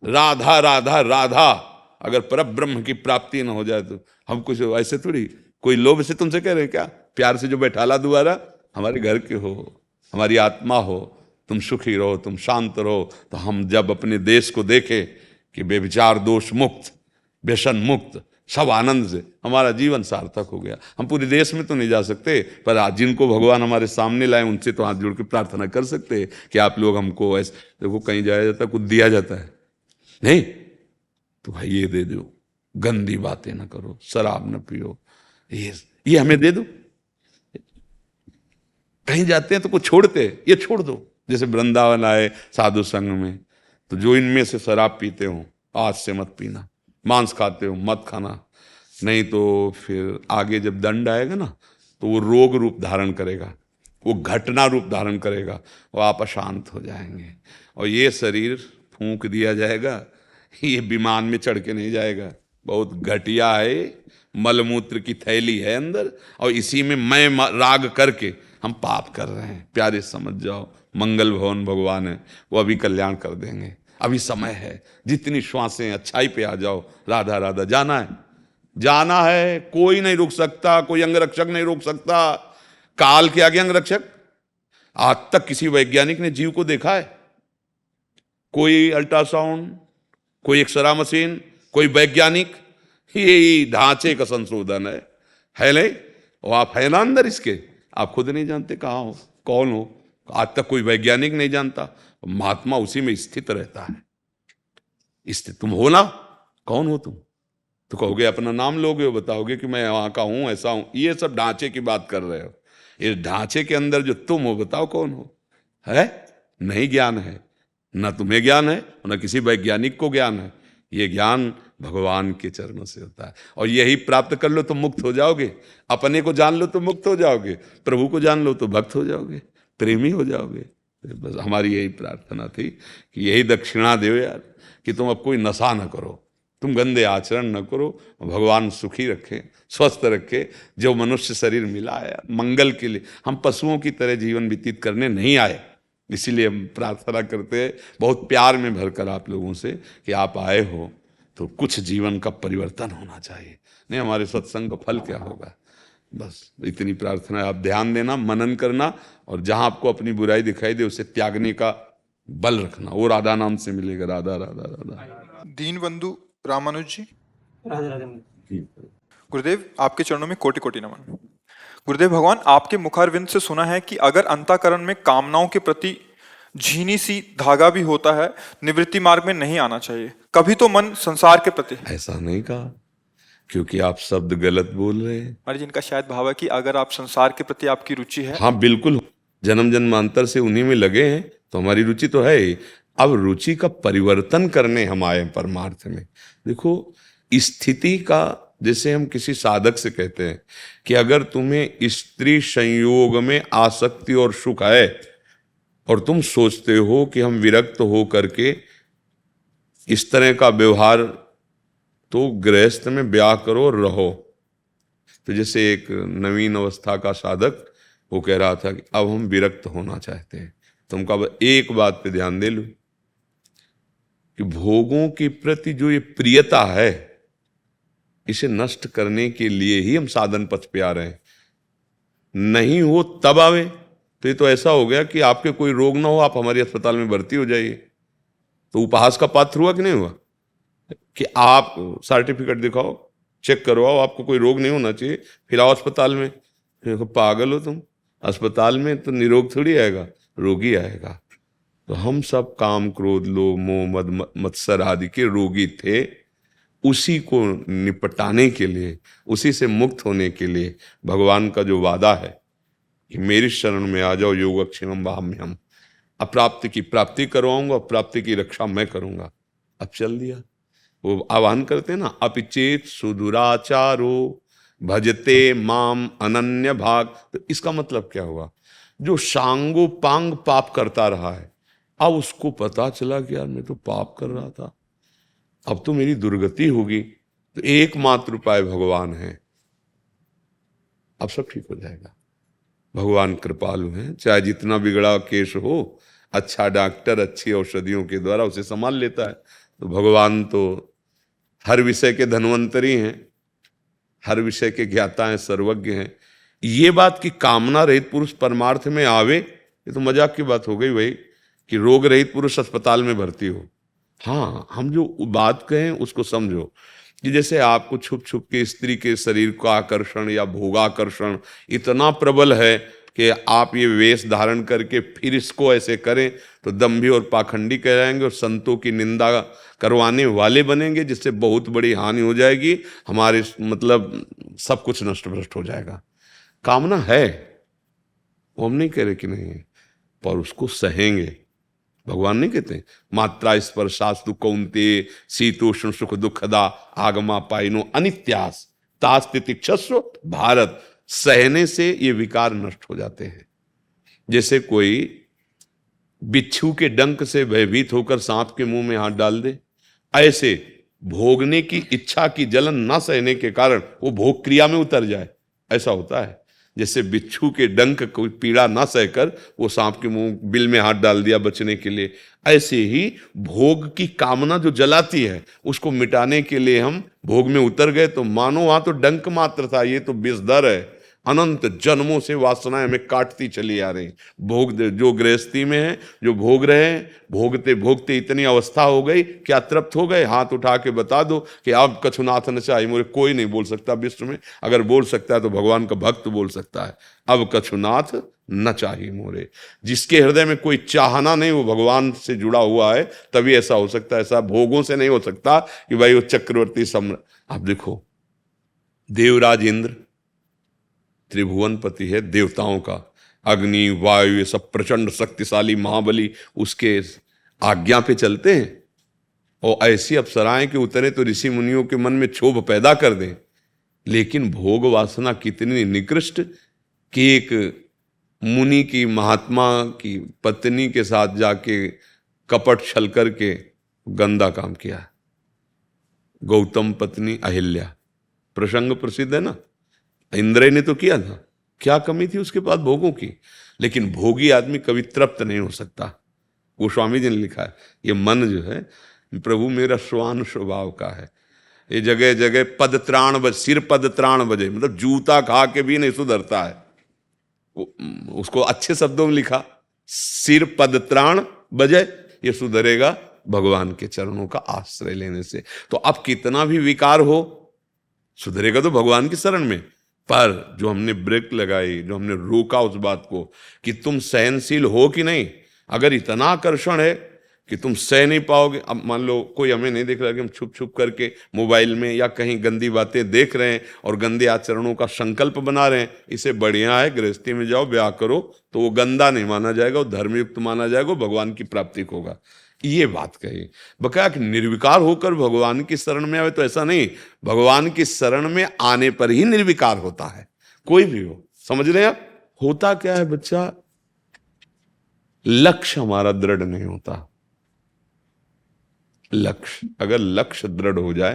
राधा राधा राधा, अगर परब्रह्म की प्राप्ति न हो जाए तो हम कुछ ऐसे थोड़ी कोई लोभ से तुमसे कह रहे हैं क्या? प्यार से जो बैठाला दोबारा, हमारे घर के हो, हमारी आत्मा हो, तुम सुखी रहो, तुम शांत रहो। तो हम जब अपने देश को देखें कि बेविचार दोष मुक्त, व्यसन मुक्त, सब आनंद से, हमारा जीवन सार्थक हो गया। हम पूरे देश में तो नहीं जा सकते, पर आज जिनको भगवान हमारे सामने लाए उनसे तो हाथ जोड़ के प्रार्थना कर सकते हैं कि आप लोग हमको ऐसे, देखो कहीं जाया जाता है कुछ दिया जाता है नहीं, तो भाई ये दे दो, गंदी बातें ना करो, शराब न पियो, ये हमें दे दो। कहीं जाते हैं तो कुछ छोड़ते, ये छोड़ दो। जैसे वृंदावन आए साधु संघ में, तो जो इनमें से शराब पीते हो आज से मत पीना, मांस खाते हो मत खाना, नहीं तो फिर आगे जब दंड आएगा ना तो वो रोग रूप धारण करेगा, वो घटना रूप धारण करेगा और आप अशांत हो जाएंगे। और ये शरीर फूंक दिया जाएगा, ये विमान में चढ़ के नहीं जाएगा, बहुत घटिया है, मलमूत्र की थैली है अंदर, और इसी में मैं राग करके हम पाप कर रहे हैं। प्यारे समझ जाओ, मंगल भवन भगवान है, वो अभी कल्याण कर देंगे। अभी समय है, जितनी श्वासें अच्छाई पे आ जाओ। राधा राधा, जाना है, जाना है, कोई नहीं रोक सकता, कोई अंगरक्षक नहीं रोक सकता। काल के आगे अंगरक्षक? आज तक किसी वैज्ञानिक ने जीव को देखा है? कोई अल्ट्रासाउंड, कोई एक्सरा मशीन, कोई वैज्ञानिक? ये ढांचे का संशोधन है नहीं? और आप है ना अंदर इसके, आप खुद नहीं जानते कहाँ हो, कौन हो। आज तक कोई वैज्ञानिक नहीं जानता, महात्मा उसी में स्थित रहता है। स्थित तुम हो ना, कौन हो तुम? तो कहोगे अपना नाम लोगे, बताओगे कि मैं वहां का हूं, ऐसा हूं। ये सब ढांचे की बात कर रहे हो। इस ढांचे के अंदर जो तुम हो, बताओ कौन हो? है नहीं, ज्ञान है ना, तुम्हें ज्ञान है ना किसी वैज्ञानिक को ज्ञान है। ये ज्ञान भगवान के चरणों से होता है, और यही प्राप्त कर लो तो मुक्त हो जाओगे। अपने को जान लो तो मुक्त हो जाओगे, प्रभु को जान लो तो भक्त हो जाओगे, प्रेमी हो जाओगे। बस हमारी यही प्रार्थना थी कि यही दक्षिणा दो यार, कि तुम अब कोई नशा न करो, तुम गंदे आचरण न करो, भगवान सुखी रखे, स्वस्थ रखे। जो मनुष्य शरीर मिला है मंगल के लिए, हम पशुओं की तरह जीवन व्यतीत करने नहीं आए। इसीलिए हम प्रार्थना करते हैं बहुत प्यार में भरकर आप लोगों से कि आप आए हो तो कुछ जीवन का परिवर्तन होना चाहिए। नहीं, हमारे सत्संग का फल क्या होगा? बस इतनी प्रार्थना है। आप ध्यान देना, मनन करना, और जहां आपको अपनी बुराई दिखाई दे उसे त्यागने का बल रखना, वो राधा नाम से मिलेगा। राधा राधा राधा। दीनबंधु रामानुज जी, राधे राधे। गुरुदेव आपके चरणों में कोटि कोटि नमन। गुरुदेव भगवान, आपके मुखारविंद से सुना है कि अगर अंतःकरण में कामनाओं के प्रति झीनी सी धागा भी होता है, निवृत्ति मार्ग में नहीं आना चाहिए। कभी तो मन संसार के प्रति। ऐसा नहीं कहा, क्योंकि आप शब्द गलत बोल रहे हैं। महाराज, इनका शायद भाव है कि अगर आप संसार के प्रति आपकी रुचि है। हाँ बिल्कुल, जन्म जन्मांतर से उन्हीं में लगे हैं, तो हमारी रुचि तो है ही। अब रुचि का परिवर्तन करने हम आए परमार्थ में। देखो, स्थिति का, जैसे हम किसी साधक से कहते हैं कि अगर तुम्हें स्त्री संयोग में आसक्ति और सुख है और तुम सोचते हो कि हम विरक्त हो करके इस तरह का व्यवहार, तो गृहस्थ में ब्याह करो और रहो। तो जैसे एक नवीन अवस्था का साधक वो कह रहा था कि अब हम विरक्त होना चाहते हैं, तो हम कहा एक बात पे ध्यान दे लो कि भोगों के प्रति जो ये प्रियता है, इसे नष्ट करने के लिए ही हम साधन पथ पे आ रहे हैं। नहीं हो तब आवे, तो ये तो ऐसा हो गया कि आपके कोई रोग ना हो, आप हमारे अस्पताल में भर्ती हो जाइए, तो उपहास का पात्र हुआ कि नहीं हुआ? कि आप सर्टिफिकेट दिखाओ, चेक करवाओ, आपको कोई रोग नहीं होना चाहिए, फिर आओ अस्पताल में। देखो, पागल हो तुम, अस्पताल में तो निरोग थोड़ी आएगा, रोगी आएगा। तो हम सब काम, क्रोध, लोभ, मोह, मद, मत्सर आदि के रोगी थे। उसी को निपटाने के लिए, उसी से मुक्त होने के लिए भगवान का जो वादा है कि मेरी शरण में आ जाओ, योगक्षेमम वहाम्यहम्, अप्राप्ति की प्राप्ति करवाऊंगा, प्राप्ति की रक्षा मैं करूंगा। अब चल दिया, वो आह्वान करते हैं ना, अपिचेत सुदुराचारो भजते माम अनन्य भाग। तो इसका मतलब क्या हुआ? जो सांगो पांग पाप करता रहा है, अब उसको पता चला कि यार मैं तो पाप कर रहा था, अब तो मेरी दुर्गति होगी, तो एकमात्र उपाय भगवान है, अब सब ठीक हो जाएगा। भगवान कृपालु हैं, चाहे जितना बिगड़ा केस हो, अच्छा डॉक्टर अच्छी औषधियों के द्वारा उसे संभाल लेता है। तो भगवान तो हर विषय के धन्वंतरी हैं, हर विषय के ज्ञाता हैं, सर्वज्ञ हैं। ये बात कि कामना रहित पुरुष परमार्थ में आवे, ये तो मजाक की बात हो गई भाई, कि रोग रहित पुरुष अस्पताल में भर्ती हो। हाँ, हम जो बात कहें उसको समझो कि जैसे आपको छुप छुप के स्त्री के शरीर का आकर्षण या भोगाकर्षण इतना प्रबल है कि आप ये वेश धारण करके फिर इसको ऐसे करें तो दंभी और पाखंडी कहलाएंगे और संतों की निंदा करवाने वाले बनेंगे, जिससे बहुत बड़ी हानि हो जाएगी, हमारे मतलब सब कुछ नष्ट भ्रष्ट हो जाएगा। कामना है, वो हम नहीं कह रहे कि नहीं है, पर उसको सहेंगे। भगवान नहीं कहते मात्रा स्पर्शास्तु कौन्ते शीतोष्ण सुख दुखदा आगमा पाइनो अनित्यास तास्तितिक्षस्व भारत। सहने से ये विकार नष्ट हो जाते हैं। जैसे कोई बिच्छू के डंक से भयभीत होकर सांप के मुंह में हाथ डाल दे, ऐसे भोगने की इच्छा की जलन न सहने के कारण वो भोग क्रिया में उतर जाए, ऐसा होता है। जैसे बिच्छू के डंक कोई पीड़ा ना सहकर वो सांप के मुंह बिल में हाथ डाल दिया बचने के लिए, ऐसे ही भोग की कामना जो जलाती है उसको मिटाने के लिए हम भोग में उतर गए, तो मानो वहां तो डंक मात्र था, ये तो विषधर है। अनंत जन्मों से वासनाएं हमें काटती चली आ रही। भोग जो गृहस्थी में है, जो भोग रहे हैं, भोगते भोगते इतनी अवस्था हो गई, क्या तृप्त हो गए? हाथ उठा के बता दो कि अब कछुनाथ न चाहिए मोरे। कोई नहीं बोल सकता विश्व में, अगर बोल सकता है तो भगवान का भक्त बोल सकता है, अब कछुनाथ न चाहिए मोरे। जिसके हृदय में कोई चाहना नहीं, वो भगवान से जुड़ा हुआ है, तभी ऐसा हो सकता है। ऐसा भोगों से नहीं हो सकता कि भाई वो चक्रवर्ती सम्राट। आप देखो, देवराज इंद्र त्रिभुवनपति है, देवताओं का, अग्नि वायु ये सब प्रचंड शक्तिशाली महाबली उसके आज्ञा पे चलते हैं, और ऐसी अप्सराएं कि उतरे तो ऋषि मुनियों के मन में क्षोभ पैदा कर दें। लेकिन भोग वासना कितनी निकृष्ट कि एक मुनि की, महात्मा की पत्नी के साथ जाके कपट छल करके गंदा काम किया। गौतम पत्नी अहिल्या, प्रसंग प्रसिद्ध है ना, इंद्र ने तो किया था, क्या कमी थी उसके पास भोगों की? लेकिन भोगी आदमी कभी तृप्त नहीं हो सकता। गोस्वामी जी ने लिखा है, ये मन जो है प्रभु मेरा श्वान स्वभाव का है, ये जगह जगह पद त्राण बज, सिर पद त्राण बजे, मतलब जूता खा के भी नहीं सुधरता है। उसको अच्छे शब्दों में लिखा, सिर पद त्राण बजे, ये सुधरेगा भगवान के चरणों का आश्रय लेने से। तो अब कितना भी विकार हो, सुधरेगा तो भगवान की शरण में। पर जो हमने ब्रेक लगाई, जो हमने रोका उस बात को कि तुम सहनशील हो कि नहीं, अगर इतना आकर्षण है कि तुम सह नहीं पाओगे। अब मान लो कोई हमें नहीं देख रहा कि हम छुप छुप करके मोबाइल में या कहीं गंदी बातें देख रहे हैं और गंदे आचरणों का संकल्प बना रहे हैं, इसे बढ़िया है गृहस्थी में जाओ, ब्याह करो, तो वो गंदा नहीं माना जाएगा, वो धर्मयुक्त माना जाएगा, भगवान की प्राप्ति होगा। ये बात कही। बकाया कि निर्विकार होकर भगवान की शरण में आवे, तो ऐसा नहीं, भगवान की शरण में आने पर ही निर्विकार होता है, कोई भी हो। समझ रहे हैं आप? होता क्या है बच्चा, लक्ष्य हमारा दृढ़ नहीं होता। लक्ष्य, अगर लक्ष्य दृढ़ हो जाए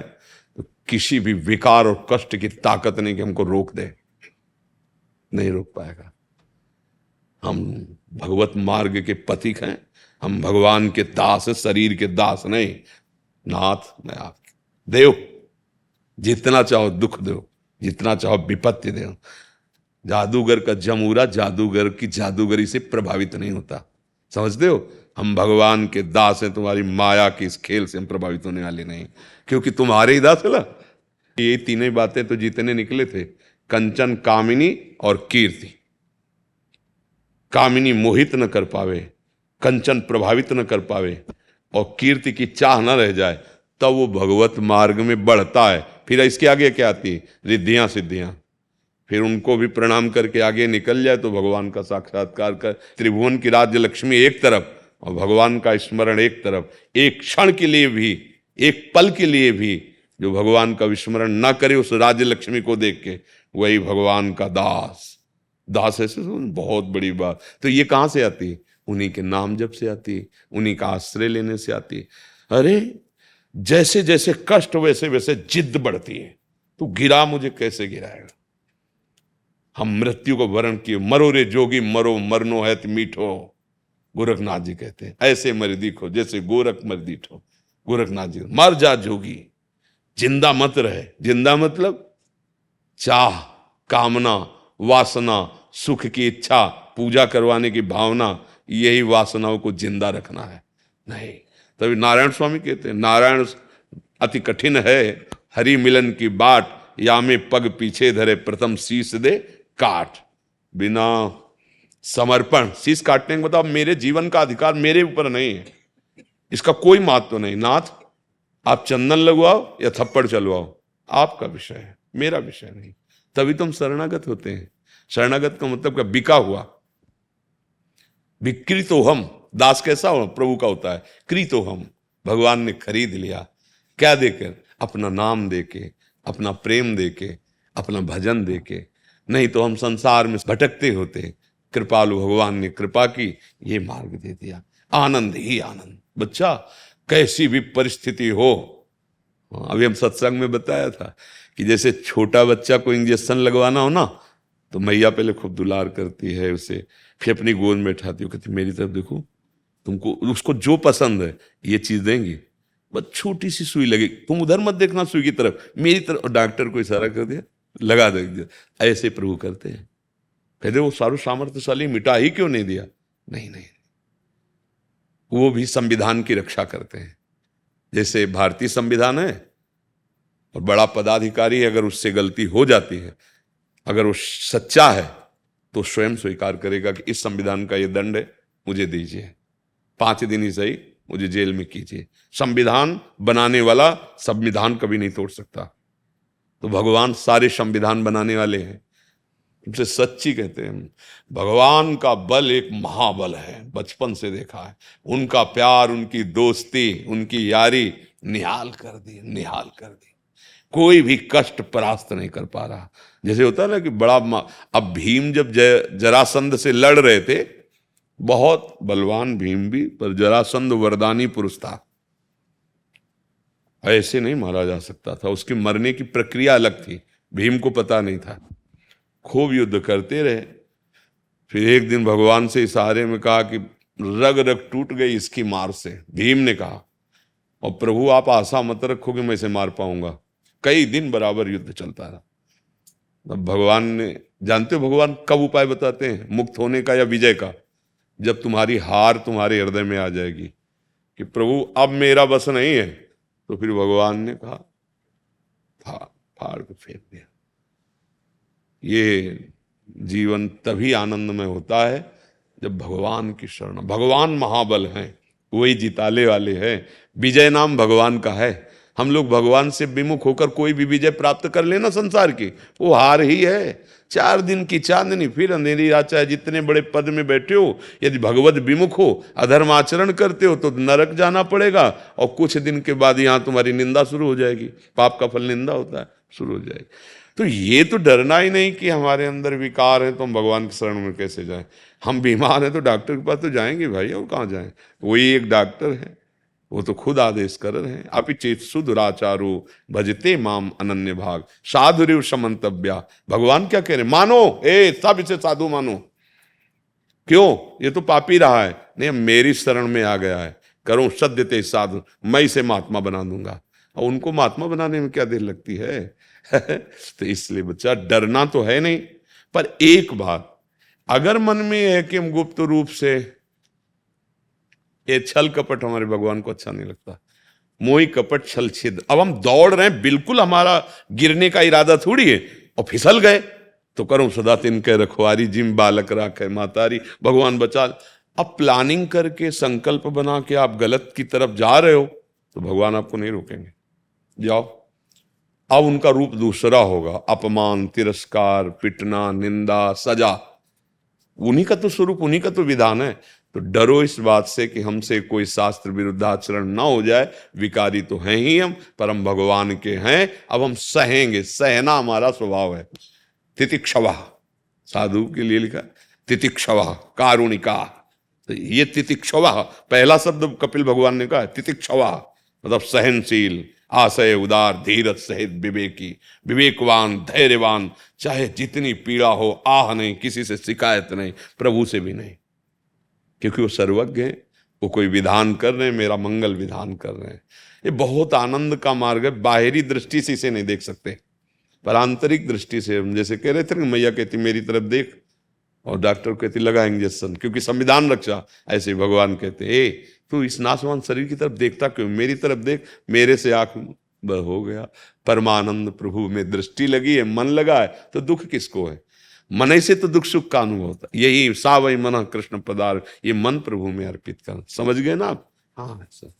तो किसी भी विकार और कष्ट की ताकत नहीं कि हमको रोक दे, नहीं रोक पाएगा। हम भगवत मार्ग के पथिक हैं, हम भगवान के दास हैं, शरीर के दास नहीं। नाथ मैं आपके देव, जितना चाहो दुख दो, जितना चाहो विपत्ति दो। जादूगर का जमूरा जादूगर की जादूगरी से प्रभावित नहीं होता, समझते हो? हम भगवान के दास हैं, तुम्हारी माया की इस खेल से हम प्रभावित होने वाले नहीं, क्योंकि तुम्हारे ही दास है ना। ये तीनों बातें तो जीतने निकले थे, कंचन, कामिनी और कीर्ति। कामिनी मोहित न कर पावे, कंचन प्रभावित न कर पावे और कीर्ति की चाह न रह जाए, तब वो भगवत मार्ग में बढ़ता है। फिर इसके आगे क्या आती है? रिद्धियां सिद्धियां। फिर उनको भी प्रणाम करके आगे निकल जाए तो भगवान का साक्षात्कार कर, त्रिभुवन की राज्य लक्ष्मी एक तरफ और भगवान का स्मरण एक तरफ। एक क्षण के लिए भी, एक पल के लिए भी जो भगवान का विस्मरण ना करे उस राज्य लक्ष्मी को देख के, वही भगवान का दास। दास ऐसे बहुत बड़ी बात। तो ये कहां से आती है? उन्हीं के नाम जप से आती है, उन्हीं का आश्रय लेने से आती है। अरे जैसे जैसे कष्ट वैसे वैसे जिद्द बढ़ती है। तू गिरा मुझे कैसे गिराएगा? हम मृत्यु को वरण किए, मरो रे जोगी मरो, मरनो है मीठो। गोरखनाथ जी कहते हैं, ऐसे मर दिखो जैसे गोरख मर दीठो। गोरखनाथ जी, मर जा जोगी, जिंदा मत रहे। जिंदा मतलब चाह, कामना, वासना, सुख की इच्छा, पूजा करवाने की भावना, यही वासनाओं को जिंदा रखना है। नहीं, तभी नारायण स्वामी कहते हैं, नारायण अति कठिन है, हरि मिलन की बाट, या में पग पीछे धरे, प्रथम शीश दे काट। बिना समर्पण शीश काटने के बताओ, मेरे जीवन का अधिकार मेरे ऊपर नहीं है, इसका कोई महत्व नहीं। नाथ आप चंदन लगवाओ या थप्पड़ चलवाओ, आपका विषय है, मेरा विषय नहीं। तभी तुम शरणागत होते हैं। शरणागत का मतलब क्या? बिका हुआ। विक्रीतो हम, दास कैसा हो? प्रभु का होता है। क्रीतो हम, भगवान ने खरीद लिया। क्या देकर? अपना नाम देके, अपना प्रेम देके, अपना भजन देके। नहीं तो हम संसार में भटकते होते। कृपालु भगवान ने कृपा की, ये मार्ग दे दिया। आनंद ही आनंद। बच्चा कैसी भी परिस्थिति हो, अभी हम सत्संग में बताया था कि जैसे छोटा बच्चा को इंजेक्शन लगवाना हो ना, तो मैया पहले खूब दुलार करती है उसे, फिर अपनी गोद में उठाती हो, कहती मेरी तरफ देखो, तुमको उसको जो पसंद है ये चीज देंगी, बस छोटी सी सुई लगी, तुम उधर मत देखना सुई की तरफ, मेरी तरफ। और डॉक्टर को इशारा कर दिया, लगा दे दिया। ऐसे प्रभु करते हैं। कहते वो सारू सामर्थ्यशाली, मिटा ही क्यों नहीं दिया? नहीं नहीं, वो भी संविधान की रक्षा करते हैं। जैसे भारतीय संविधान है और बड़ा पदाधिकारी अगर उससे गलती हो जाती है, अगर वो सच्चा है तो स्वयं स्वीकार करेगा कि इस संविधान का ये दंड है, मुझे दीजिए, 5 दिन ही सही मुझे जेल में कीजिए। संविधान बनाने वाला संविधान कभी नहीं तोड़ सकता। तो भगवान सारे संविधान बनाने वाले हैं। तुमसे सच्ची कहते हैं, भगवान का बल एक महाबल है, बचपन से देखा है। उनका प्यार, उनकी दोस्ती, उनकी यारी निहाल कर दी, निहाल कर दी। कोई भी कष्ट परास्त नहीं कर पा रहा। जैसे होता है ना कि बड़ा अब भीम जब जरासंध से लड़ रहे थे, बहुत बलवान भीम भी, पर जरासंध वरदानी पुरुष था, ऐसे नहीं मारा जा सकता था। उसके मरने की प्रक्रिया अलग थी, भीम को पता नहीं था। खूब युद्ध करते रहे। फिर एक दिन भगवान से इशारे में कहा कि रग रग टूट गई इसकी मार से। भीम ने कहा, और प्रभु आप आशा मत रखो कि मैं इसे मार पाऊंगा। कई दिन बराबर युद्ध चलता रहा। तब भगवान ने, जानते हो भगवान कब उपाय बताते हैं मुक्त होने का या विजय का? जब तुम्हारी हार तुम्हारे हृदय में आ जाएगी कि प्रभु अब मेरा बस नहीं है, तो फिर भगवान ने कहा फाड़ के फेंक दिया। ये जीवन तभी आनंदमय होता है जब भगवान की शरण। भगवान महाबल हैं, वही जिताले वाले हैं। विजय नाम भगवान का है। हम लोग भगवान से विमुख होकर कोई भी विजय प्राप्त कर लेना संसार की, वो हार ही है। 4 दिन की चांदनी फिर अंधेरी रात, चाहे जितने बड़े पद में बैठे हो, यदि भगवत विमुख हो, अधर्म आचरण करते हो तो नरक जाना पड़ेगा, और कुछ दिन के बाद यहाँ तुम्हारी निंदा शुरू हो जाएगी। पाप का फल निंदा होता है, शुरू हो जाएगी। तो ये तो डरना ही नहीं कि हमारे अंदर विकार है तो हम भगवान की शरण में कैसे जाएं। हम बीमार हैं तो डॉक्टर के पास तो जाएंगे भाई, और कहाँ जाएं। वही एक डॉक्टर है, वो तो खुद आदेश कर रहे हैं, अपि चेत सुदुराचारो भजते माम अनन्य भाग साधुरिव समंतव्या। भगवान क्या कह रहे हैं, मानो, सब इसे साधु मानो। क्यों, ये तो पापी रहा है, नहीं मेरी शरण में आ गया है, करूं सद्यते साधु, मैं इसे महात्मा बना दूंगा। और उनको महात्मा बनाने में क्या देर लगती है। तो इसलिए बच्चा डरना तो है नहीं, पर एक बात अगर मन में है कि हम गुप्त रूप से, ये छल कपट हमारे भगवान को अच्छा नहीं लगता, मोही कपट छल छिद्र। अब हम दौड़ रहे हैं, बिल्कुल हमारा गिरने का इरादा थोड़ी है, और फिसल गए तो करो सदा तिनके रखवारी, जिम बालक राखे मातारी, भगवान बचा। अब प्लानिंग करके संकल्प बना के आप गलत की तरफ जा रहे हो तो भगवान आपको नहीं रोकेंगे, जाओ। अब उनका रूप दूसरा होगा, अपमान, तिरस्कार, पिटना, निंदा, सजा। उन्हीं का तो स्वरूप, उन्हीं का तो विधान है। तो डरो इस बात से कि हमसे कोई शास्त्र विरुद्ध आचरण ना हो जाए। विकारी तो हैं ही हम, पर हम भगवान के हैं। अब हम सहेंगे, सहना हमारा स्वभाव है। तितिक्षवा, साधु के लिए लिखा तितिक्षवा, कारुणिका। तो ये तितिक्षवा पहला शब्द कपिल भगवान ने कहा, तितिक्षवा मतलब सहनशील, आशय उदार, धीरज सहित विवेकी, विवेकवान, धैर्यवान, चाहे जितनी पीड़ा हो, आह नहीं, किसी से शिकायत नहीं, प्रभु से भी नहीं, क्योंकि वो सर्वज्ञ हैं। वो कोई विधान कर रहे हैं, मेरा मंगल विधान कर रहे हैं। ये बहुत आनंद का मार्ग है। बाहरी दृष्टि से इसे नहीं देख सकते, पर आंतरिक दृष्टि से हम जैसे कह रहे थे ना, मैया कहती मेरी तरफ देख, और डॉक्टर कहती लगा इंजेक्शन, क्योंकि संविधान रक्षा। ऐसे भगवान कहते ए तू इस नाशवान शरीर की तरफ देखता क्यों, मेरी तरफ देख, मेरे से आंख हो गया। परमानंद प्रभु में दृष्टि लगी है, मन लगा है, तो दुख किसको है। मन से तो दुख सुख का अनुभव होता है। यही सा वही मन कृष्ण पदार्थ, ये मन प्रभु में अर्पित कर। समझ गए ना आप। हाँ सर,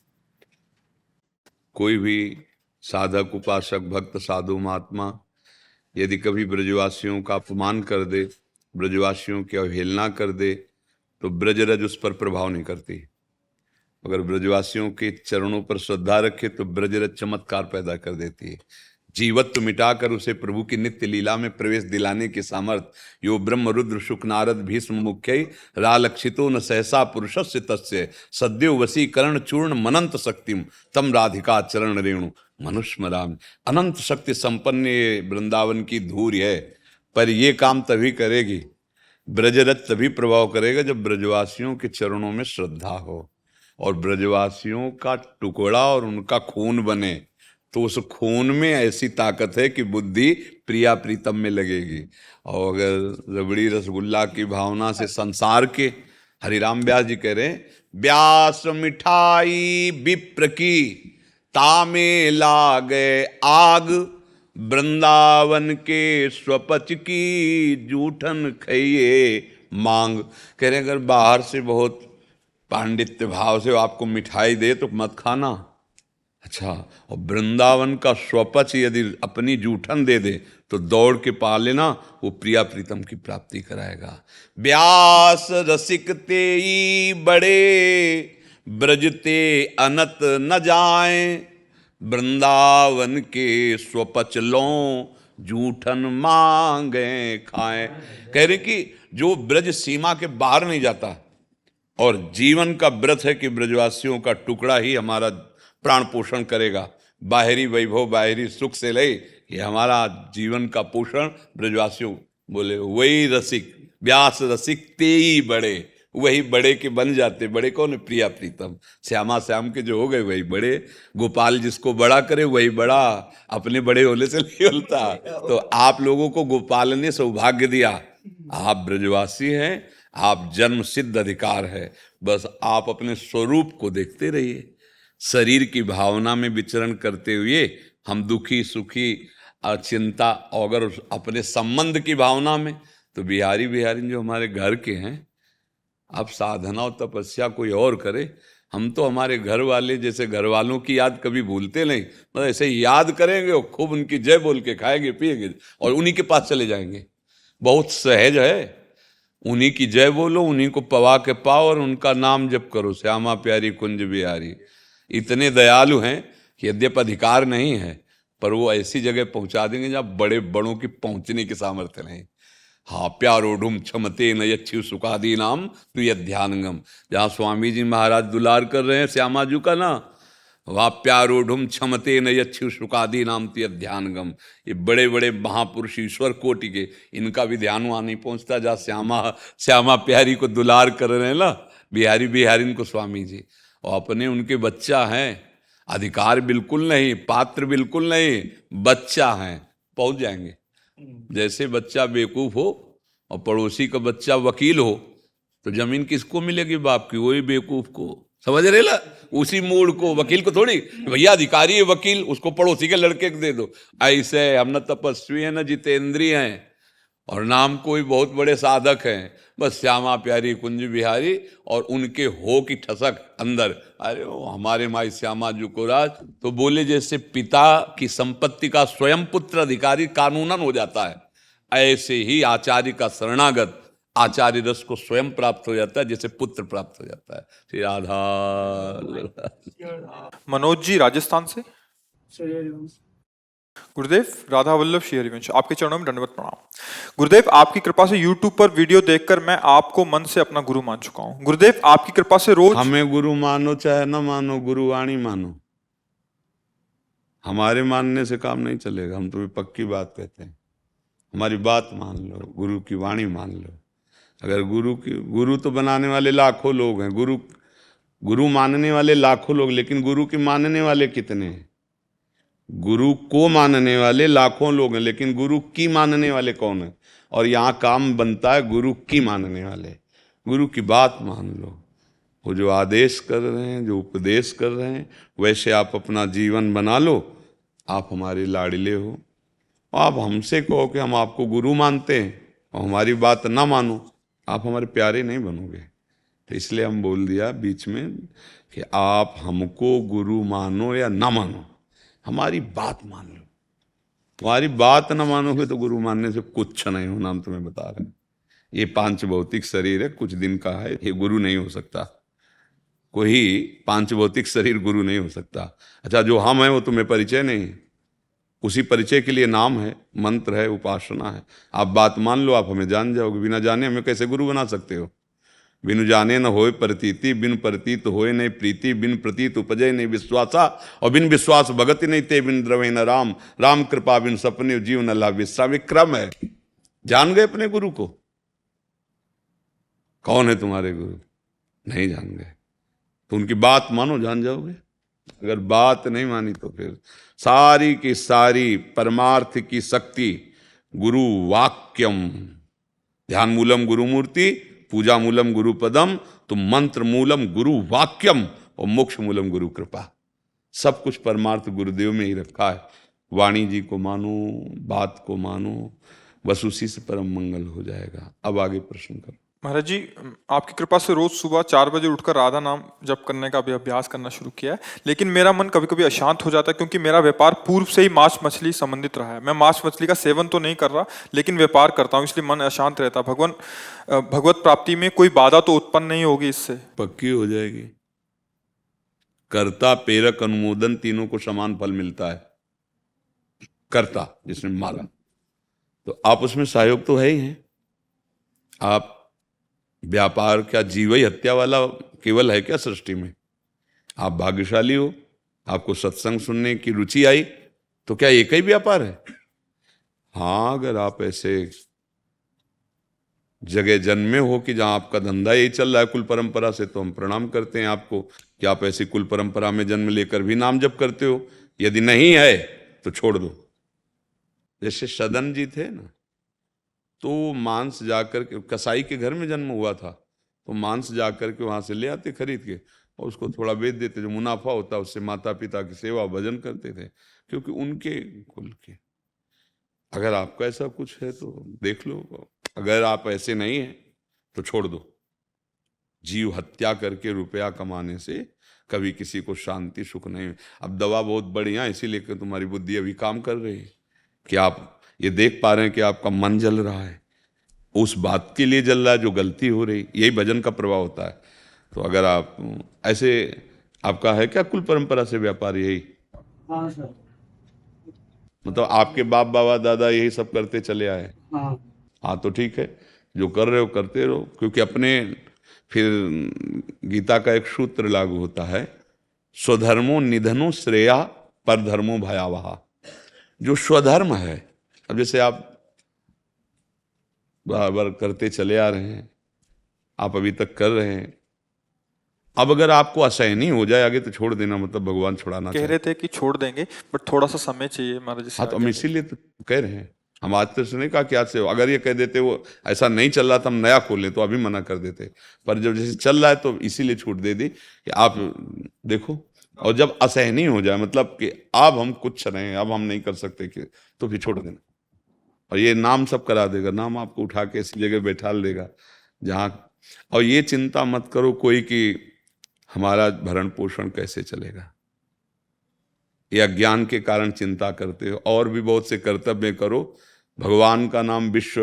कोई भी साधक, उपासक, भक्त, साधु, महात्मा यदि कभी ब्रजवासियों का अपमान कर दे, ब्रजवासियों की अवहेलना कर दे, तो ब्रजरज उस पर प्रभाव नहीं करती। अगर ब्रजवासियों के चरणों पर श्रद्धा रखे तो ब्रजरज चमत्कार पैदा कर देती है। जीवत्व मिटाकर उसे प्रभु की नित्य लीला में प्रवेश दिलाने की सामर्थ्य यो ब्रह्म रुद्र शुक नारद भीष्म मुख्य रालक्षितो न सहसा पुरुषस्य तस्य सद्यो वशीकरण चूर्ण मनंत शक्तिम तम राधिका चरण रेणु मनुष्य राम। अनंत शक्ति संपन्न ये वृंदावन की धूरी है, पर ये काम तभी करेगी, ब्रजरथ तभी प्रभाव करेगा जब ब्रजवासियों के चरणों में श्रद्धा हो, और ब्रजवासियों का टुकड़ा और उनका खून बने। तो उस खून में ऐसी ताकत है कि बुद्धि प्रिया प्रीतम में लगेगी। और अगर रबड़ी रसगुल्ला की भावना से संसार के, हरिराम व्यास जी कह रहे हैं, व्यास मिठाई विप्र की तामे लागे आग, वृंदावन के स्वपच की जूठन खइए मांग। कह रहे अगर बाहर से बहुत पांडित्य भाव से आपको मिठाई दे तो मत खाना, अच्छा, और वृंदावन का स्वपच यदि अपनी जूठन दे दे तो दौड़ के पा लेना, वो प्रिया प्रीतम की प्राप्ति कराएगा। व्यास रसिक तेई बड़े ब्रजते अनत न जाए, वृंदावन के स्वपच लो जूठन मांगे खाएं। कह रहे कि जो ब्रज सीमा के बाहर नहीं जाता, और जीवन का व्रत है कि ब्रजवासियों का टुकड़ा ही हमारा प्राण पोषण करेगा, बाहरी वैभव बाहरी सुख से ले, ये हमारा जीवन का पोषण ब्रजवासियों। बोले वही रसिक, व्यास रसिक तेई बड़े, वही बड़े के बन जाते। बड़े कौन है, प्रिया प्रीतम, श्यामा श्याम के जो हो गए वही बड़े। गोपाल जिसको बड़ा करे वही बड़ा, अपने बड़े होने से नहीं होता। तो आप लोगों को गोपाल ने सौभाग्य दिया, आप ब्रजवासी हैं, आप जन्म सिद्ध अधिकार है। बस आप अपने स्वरूप को देखते रहिए। शरीर की भावना में विचरण करते हुए हम दुखी सुखी चिंता, अगर अपने संबंध की भावना में, तो बिहारी जो हमारे घर के हैं, अब साधना और तपस्या कोई और करे, हम तो हमारे घर वाले जैसे घर वालों की याद कभी भूलते नहीं, मतलब ऐसे याद करेंगे और खूब उनकी जय बोल के खाएंगे पिएंगे और उन्हीं के पास चले जाएंगे। बहुत सहज है, उन्हीं की जय बोलो, उन्हीं को पवा के पाओ और उनका नाम जप करो, श्यामा प्यारी कुंज बिहारी। इतने दयालु हैं कि यद्यप अधिकार नहीं है पर वो ऐसी जगह पहुंचा देंगे जहां बड़े बड़ों की पहुंचने की सामर्थ्य नहीं। हाँ, प्यारोढ़ुम क्षमते न यच्छु सुखादी नाम तु यध्यानगम। जहाँ स्वामी जी महाराज दुलार कर रहे हैं श्यामा जी का ना, वहाँ प्यारोढ़ुम क्षमते न यच्छु सुखादी नाम तु यध्यानगम। ये बड़े बड़े महापुरुष ईश्वर कोटि के, इनका भी ध्यान वहाँ नहीं पहुँचता जहाँ श्यामा श्यामा प्यारी को दुलार कर रहे हैं ना, बिहारी बिहारी को स्वामी जी। और अपने उनके बच्चा हैं, अधिकार बिल्कुल नहीं, पात्र बिल्कुल नहीं, बच्चा हैं, पहुँच जाएंगे। जैसे बच्चा बेवकूफ हो और पड़ोसी का बच्चा वकील हो तो जमीन किसको मिलेगी? बाप की, वही बेवकूफ को। समझ रहे ला? उसी मूड को, वकील को थोड़ी भैया अधिकारी है वकील, उसको पड़ोसी के लड़के को दे दो। ऐसे हम न तपस्वी हैं न जितेंद्रिय हैं और नाम कोई बहुत बड़े साधक हैं, बस श्यामा प्यारी कुंज बिहारी और उनके हो की ठसक अंदर। अरे वो हमारे माई श्यामा जी को राज तो बोले जैसे पिता की संपत्ति का स्वयं पुत्र अधिकारी कानूनन हो जाता है, ऐसे ही आचार्य का शरणागत आचार्य रस को स्वयं प्राप्त हो जाता है, जैसे पुत्र प्राप्त हो जाता है। श्री राधा। मनोज जी राजस्थान से। गुरुदेव, राधा वल्लभ श्री हरिवंश, आपके चरणों में दंडवत प्रणाम। गुरुदेव, आपकी कृपा से YouTube पर वीडियो देखकर मैं आपको मन से अपना गुरु मान चुका हूँ। गुरुदेव, आपकी कृपा से रोज हमें गुरु मानो चाहे न मानो, गुरुवाणी मानो। हमारे मानने से काम नहीं चलेगा, हम तुम्हें पक्की बात कहते हैं। हमारी बात मान लो, गुरु की वाणी मान लो। अगर गुरु तो बनाने वाले लाखों लोग हैं, गुरु मानने वाले लाखों लोग, लेकिन गुरु के मानने वाले कितने हैं? गुरु को मानने वाले लाखों लोग हैं, लेकिन गुरु की मानने वाले कौन है? और यहाँ काम बनता है गुरु की मानने वाले। गुरु की बात मान लो, वो जो आदेश कर रहे हैं, जो उपदेश कर रहे हैं, वैसे आप अपना जीवन बना लो। आप हमारे लाडले हो, आप हमसे कहो कि हम आपको गुरु मानते हैं और हमारी बात ना मानो, आप हमारे प्यारे नहीं बनोगे। तो इसलिए हम बोल दिया बीच में कि आप हमको गुरु मानो या ना मानो, हमारी बात मान लो। तुम्हारी बात ना मानोगे तो गुरु मानने से कुछ नहीं होना, हम तुम्हें बता रहे हैं। ये पांच भौतिक शरीर है, कुछ दिन का है, ये गुरु नहीं हो सकता। कोई पांच भौतिक शरीर गुरु नहीं हो सकता। अच्छा, जो हम हैं वो तुम्हें परिचय नहीं है, उसी परिचय के लिए नाम है, मंत्र है, उपासना है। आप बात मान लो, आप हमें जान जाओगे। बिना जाने हमें कैसे गुरु बना सकते हो? बिनु जाने न होए प्रतीति, बिन प्रतीत होए नहीं प्रीति, बिन प्रतीत उपजय नहीं विश्वासा, और बिन विश्वास भगति नहीं ते, बिन द्रवे न राम, राम कृपा बिन सपने जीव न लाभ विश्राम। एक क्रम है। जान गए अपने गुरु को? कौन है तुम्हारे गुरु? नहीं जान गए तो उनकी बात मानो, जान जाओगे। अगर बात नहीं मानी तो फिर सारी की सारी परमार्थ की शक्ति गुरु वाक्यम, ध्यान मूलम गुरु मूर्ति, पूजा मूलम गुरु पदम, तो मंत्र मूलम गुरु वाक्यम और मोक्ष मूलम गुरु कृपा। सब कुछ परमार्थ गुरुदेव में ही रखा है। वाणी जी को मानो, बात को मानो, बस उसी से परम मंगल हो जाएगा। अब आगे प्रश्न करो। महाराज जी, आपकी कृपा से रोज सुबह 4 बजे उठकर राधा नाम जप करने का भी अभ्यास करना शुरू किया है, लेकिन मेरा मन कभी कभी अशांत हो जाता है क्योंकि मेरा व्यापार पूर्व से ही मांस मछली संबंधित रहा है। मैं मांस मछली का सेवन तो नहीं कर रहा, लेकिन व्यापार करता हूँ, इसलिए मन अशांत रहता है। भगवत प्राप्ति में कोई बाधा तो उत्पन्न नहीं होगी इससे? पक्की हो जाएगी। कर्ता प्रेरक अनुमोदन तीनों को समान फल मिलता है। कर्ता जिसमें माला, तो आप उसमें सहयोग तो है ही हैं। आप व्यापार क्या जीवई हत्या वाला केवल है क्या सृष्टि में? आप भाग्यशाली हो, आपको सत्संग सुनने की रुचि आई, तो क्या एक ही व्यापार है? हाँ, अगर आप ऐसे जगह जन्मे हो कि जहां आपका धंधा यही चल रहा है कुल परंपरा से, तो हम प्रणाम करते हैं आपको कि आप ऐसी कुल परंपरा में जन्म लेकर भी नाम जप करते हो। यदि नहीं है तो छोड़ दो। जैसे सदन जी थे ना, तो मांस जाकर के, कसाई के घर में जन्म हुआ था, तो मांस जाकर के वहां से ले आते खरीद के और उसको थोड़ा बेच देते, जो मुनाफा होता उससे माता पिता की सेवा भजन करते थे, क्योंकि उनके कुल के। अगर आपका ऐसा कुछ है तो देख लो, अगर आप ऐसे नहीं हैं तो छोड़ दो। जीव हत्या करके रुपया कमाने से कभी किसी को शांति सुख नहीं। अब दवा बहुत बढ़िया है, इसीलिए कि तुम्हारी बुद्धि अभी काम कर रही है कि आप ये देख पा रहे हैं कि आपका मन जल रहा है, उस बात के लिए जल रहा है जो गलती हो रही। यही भजन का प्रभाव होता है। तो अगर आप ऐसे, आपका है क्या कुल परंपरा से व्यापार यही? हाँ सर। मतलब आपके बाप बाबा दादा यही सब करते चले आए? हाँ। हाँ, तो ठीक है, जो कर रहे हो करते रहो, क्योंकि अपने फिर गीता का एक सूत्र लागू होता है, स्वधर्मो निधनो श्रेया पर धर्मो भयावहा। जो स्वधर्म है, अब जैसे आप बराबर करते चले आ रहे हैं, आप अभी तक कर रहे हैं, अब अगर आपको असहनीय हो जाए आगे तो छोड़ देना, मतलब भगवान छुड़ाना कह रहे थे कि छोड़ देंगे, बट थोड़ा सा समय चाहिए महाराज जी से हाँ, तो आगे। हम इसीलिए तो कह रहे हैं। हम आज तक नहीं कहा कि आज से, अगर ये कह देते वो ऐसा नहीं चल रहा था हम नया खोल लें तो अभी मना कर देते, पर जब जैसे चल रहा है तो इसीलिए छूट दे दी कि आप देखो। और जब असहनीय हो जाए, मतलब कि अब हम कुछ रहे हैं, अब हम नहीं कर सकते कि, तो फिर छोड़ देना। और ये नाम सब करा देगा, नाम आपको उठा के इस जगह बैठा देगा जहाँ, और ये चिंता मत करो कोई कि हमारा भरण पोषण कैसे चलेगा। ये अज्ञान के कारण चिंता करते हो, और भी बहुत से कर्तव्य करो। भगवान का नाम विश्व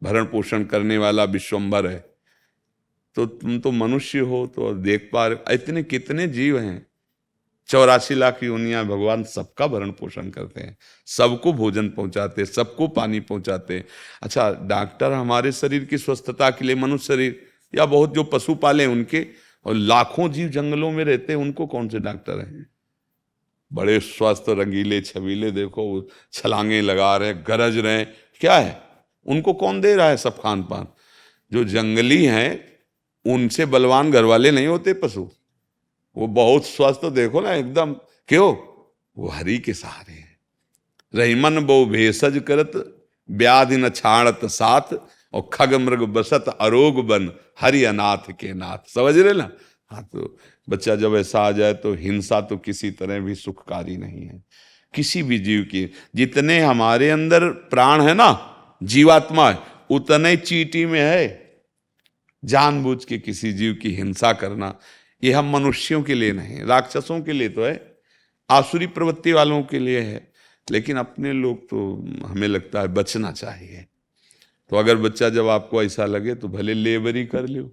भरण पोषण करने वाला विश्वम्भर है, तो तुम तो मनुष्य हो तो देख पा रहे इतने कितने जीव हैं, 84 लाख योनियां, भगवान सबका भरण पोषण करते हैं, सबको भोजन पहुंचाते, सबको पानी पहुंचाते। अच्छा, डॉक्टर हमारे शरीर की स्वस्थता के लिए, मनुष्य शरीर या बहुत जो पशु पाले उनके, और लाखों जीव जंगलों में रहते हैं, उनको कौन से डॉक्टर हैं? बड़े स्वस्थ रंगीले छबीले, देखो छलांगे लगा रहे, गरज रहे, क्या है? उनको कौन दे रहा है सब खान पान? जो जंगली हैं उनसे बलवान घर वाले नहीं होते पशु, वो बहुत स्वस्थ, देखो ना एकदम, क्यों? वो हरि के सहारे हैं। रहीमन बहु भेषज करत व्याधि न छाड़त साथ, और खग मृग बसत अरोग बन हरि अनाथ के नाथ। समझ रहे ना? हाँ, तो बच्चा जब ऐसा आ जाए तो हिंसा तो किसी तरह भी सुखकारी नहीं है किसी भी जीव की। जितने हमारे अंदर प्राण है ना, जीवात्मा है, उतने चींटी में है। जानबूझ के किसी जीव की हिंसा करना, यह हम मनुष्यों के लिए नहीं, राक्षसों के लिए तो है, आसुरी प्रवृत्ति वालों के लिए है, लेकिन अपने लोग तो हमें लगता है बचना चाहिए। तो अगर बच्चा जब आपको ऐसा लगे तो भले लेबरी कर लो,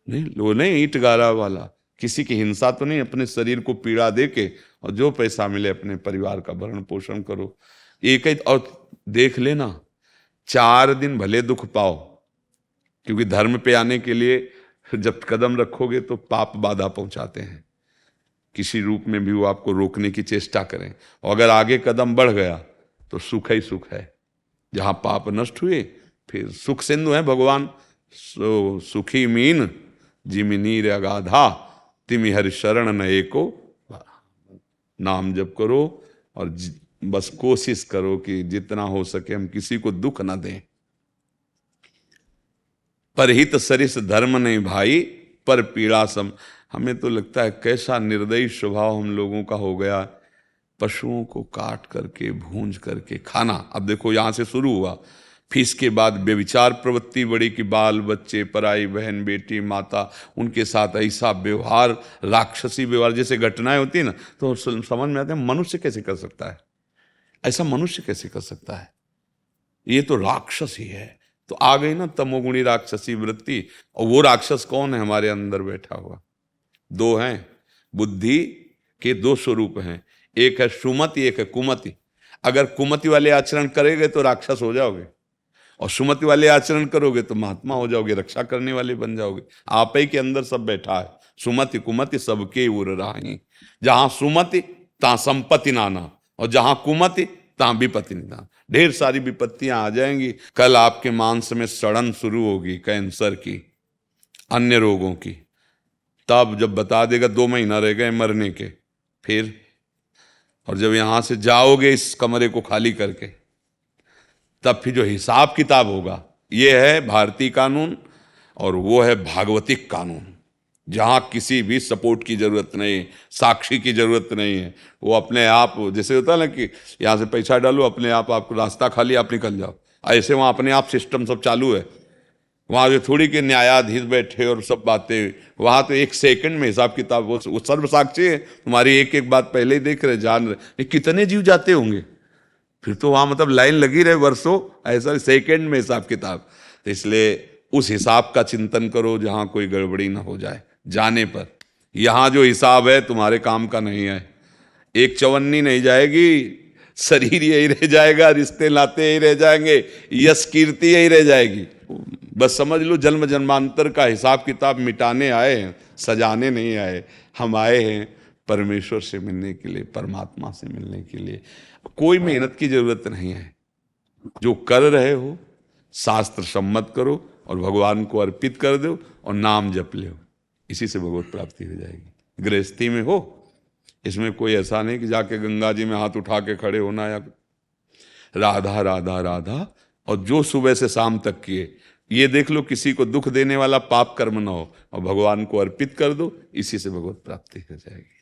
नहीं वो नहीं ईंट गारा वाला, किसी की हिंसा तो नहीं, अपने शरीर को पीड़ा दे के और जो पैसा मिले अपने परिवार का भरण पोषण करो। एक ही, और देख लेना 4 दिन भले दुख पाओ, क्योंकि धर्म पे आने के लिए जब कदम रखोगे तो पाप बाधा पहुंचाते हैं, किसी रूप में भी वो आपको रोकने की चेष्टा करें। और अगर आगे कदम बढ़ गया तो सुख ही सुख है। जहां पाप नष्ट हुए फिर सुख सिंधु है भगवान। सुखी मीन जिमि नीर अगाधा, तिमि हरि शरण न एको। नाम जप करो और बस कोशिश करो कि जितना हो सके हम किसी को दुख ना दें। परहित सरिस धर्म नहीं भाई, पर पीड़ा सम। हमें तो लगता है कैसा निर्दयी स्वभाव हम लोगों का हो गया, पशुओं को काट करके भूंज करके खाना। अब देखो यहां से शुरू हुआ, फिर इसके बाद व्यभिचार प्रवृत्ति बड़ी कि बाल बच्चे, पराई बहन, बेटी, माता, उनके साथ ऐसा व्यवहार, राक्षसी व्यवहार, जैसे घटनाएं होती है ना, तो समझ में आता है मनुष्य कैसे कर सकता है ऐसा, मनुष्य कैसे कर सकता है, ये तो राक्षस ही है। तो आ गई ना तमोगुणी राक्षसी वृत्ति। और वो राक्षस कौन है? हमारे अंदर बैठा हुआ। 2 हैं, बुद्धि के 2 स्वरूप हैं, एक है सुमति, एक है कुमति। अगर कुमति वाले आचरण करेंगे तो राक्षस हो जाओगे, और सुमति वाले आचरण करोगे तो महात्मा हो जाओगे, रक्षा करने वाले बन जाओगे। आप ही के अंदर सब बैठा है, सुमति कुमति सबके उर राही। जहां सुमति तहां संपत्ति नाना, और जहां कुमति तहां विपत्ति ना। ढेर सारी विपत्तियां आ जाएंगी। कल आपके मांस में सड़न शुरू होगी, कैंसर की, अन्य रोगों की। तब जब बता देगा 2 महीना रह गए मरने के, फिर और जब यहां से जाओगे इस कमरे को खाली करके, तब फिर जो हिसाब किताब होगा, ये है भारतीय कानून और वो है भागवतिक कानून, जहां किसी भी सपोर्ट की जरूरत नहीं, साक्षी की जरूरत नहीं है। वो अपने आप, जैसे होता है ना कि यहां से पैसा डालो, अपने आप आपको रास्ता खाली, आप निकल जाओ, ऐसे वहां अपने आप सिस्टम सब चालू है। वहां जो थोड़ी के न्यायाधीश बैठे और सब बातें, वहां तो एक सेकंड में हिसाब किताब, वो सर्वसाक्षी है, तुम्हारी एक एक बात पहले ही देख रहे, जान रहे। ये कितने जीव जाते होंगे फिर तो वहां, मतलब लाइन लगी रहे वर्षों, ऐसा सेकंड में हिसाब किताब। तो इसलिए उस हिसाब का चिंतन करो जहां कोई गड़बड़ी ना हो जाए जाने पर। यहां जो हिसाब है तुम्हारे काम का नहीं है, एक चवन्नी नहीं जाएगी, शरीर यही रह जाएगा, रिश्ते नाते यही रह जाएंगे, यश कीर्ति यही रह जाएगी। बस समझ लो जन्म जन्मांतर का हिसाब किताब मिटाने आए हैं, सजाने नहीं आए। हम आए हैं परमेश्वर से मिलने के लिए, परमात्मा से मिलने के लिए। कोई मेहनत की जरूरत नहीं है, जो कर रहे हो शास्त्र सम्मत करो और भगवान को अर्पित कर दो और नाम जप लो, इसी से भगवत प्राप्ति हो जाएगी। गृहस्थी में हो, इसमें कोई ऐसा नहीं कि जाके गंगा जी में हाथ उठा के खड़े होना या राधा राधा राधा, और जो सुबह से शाम तक किए, ये देख लो किसी को दुख देने वाला पाप कर्म ना हो, और भगवान को अर्पित कर दो, इसी से भगवत प्राप्ति हो जाएगी।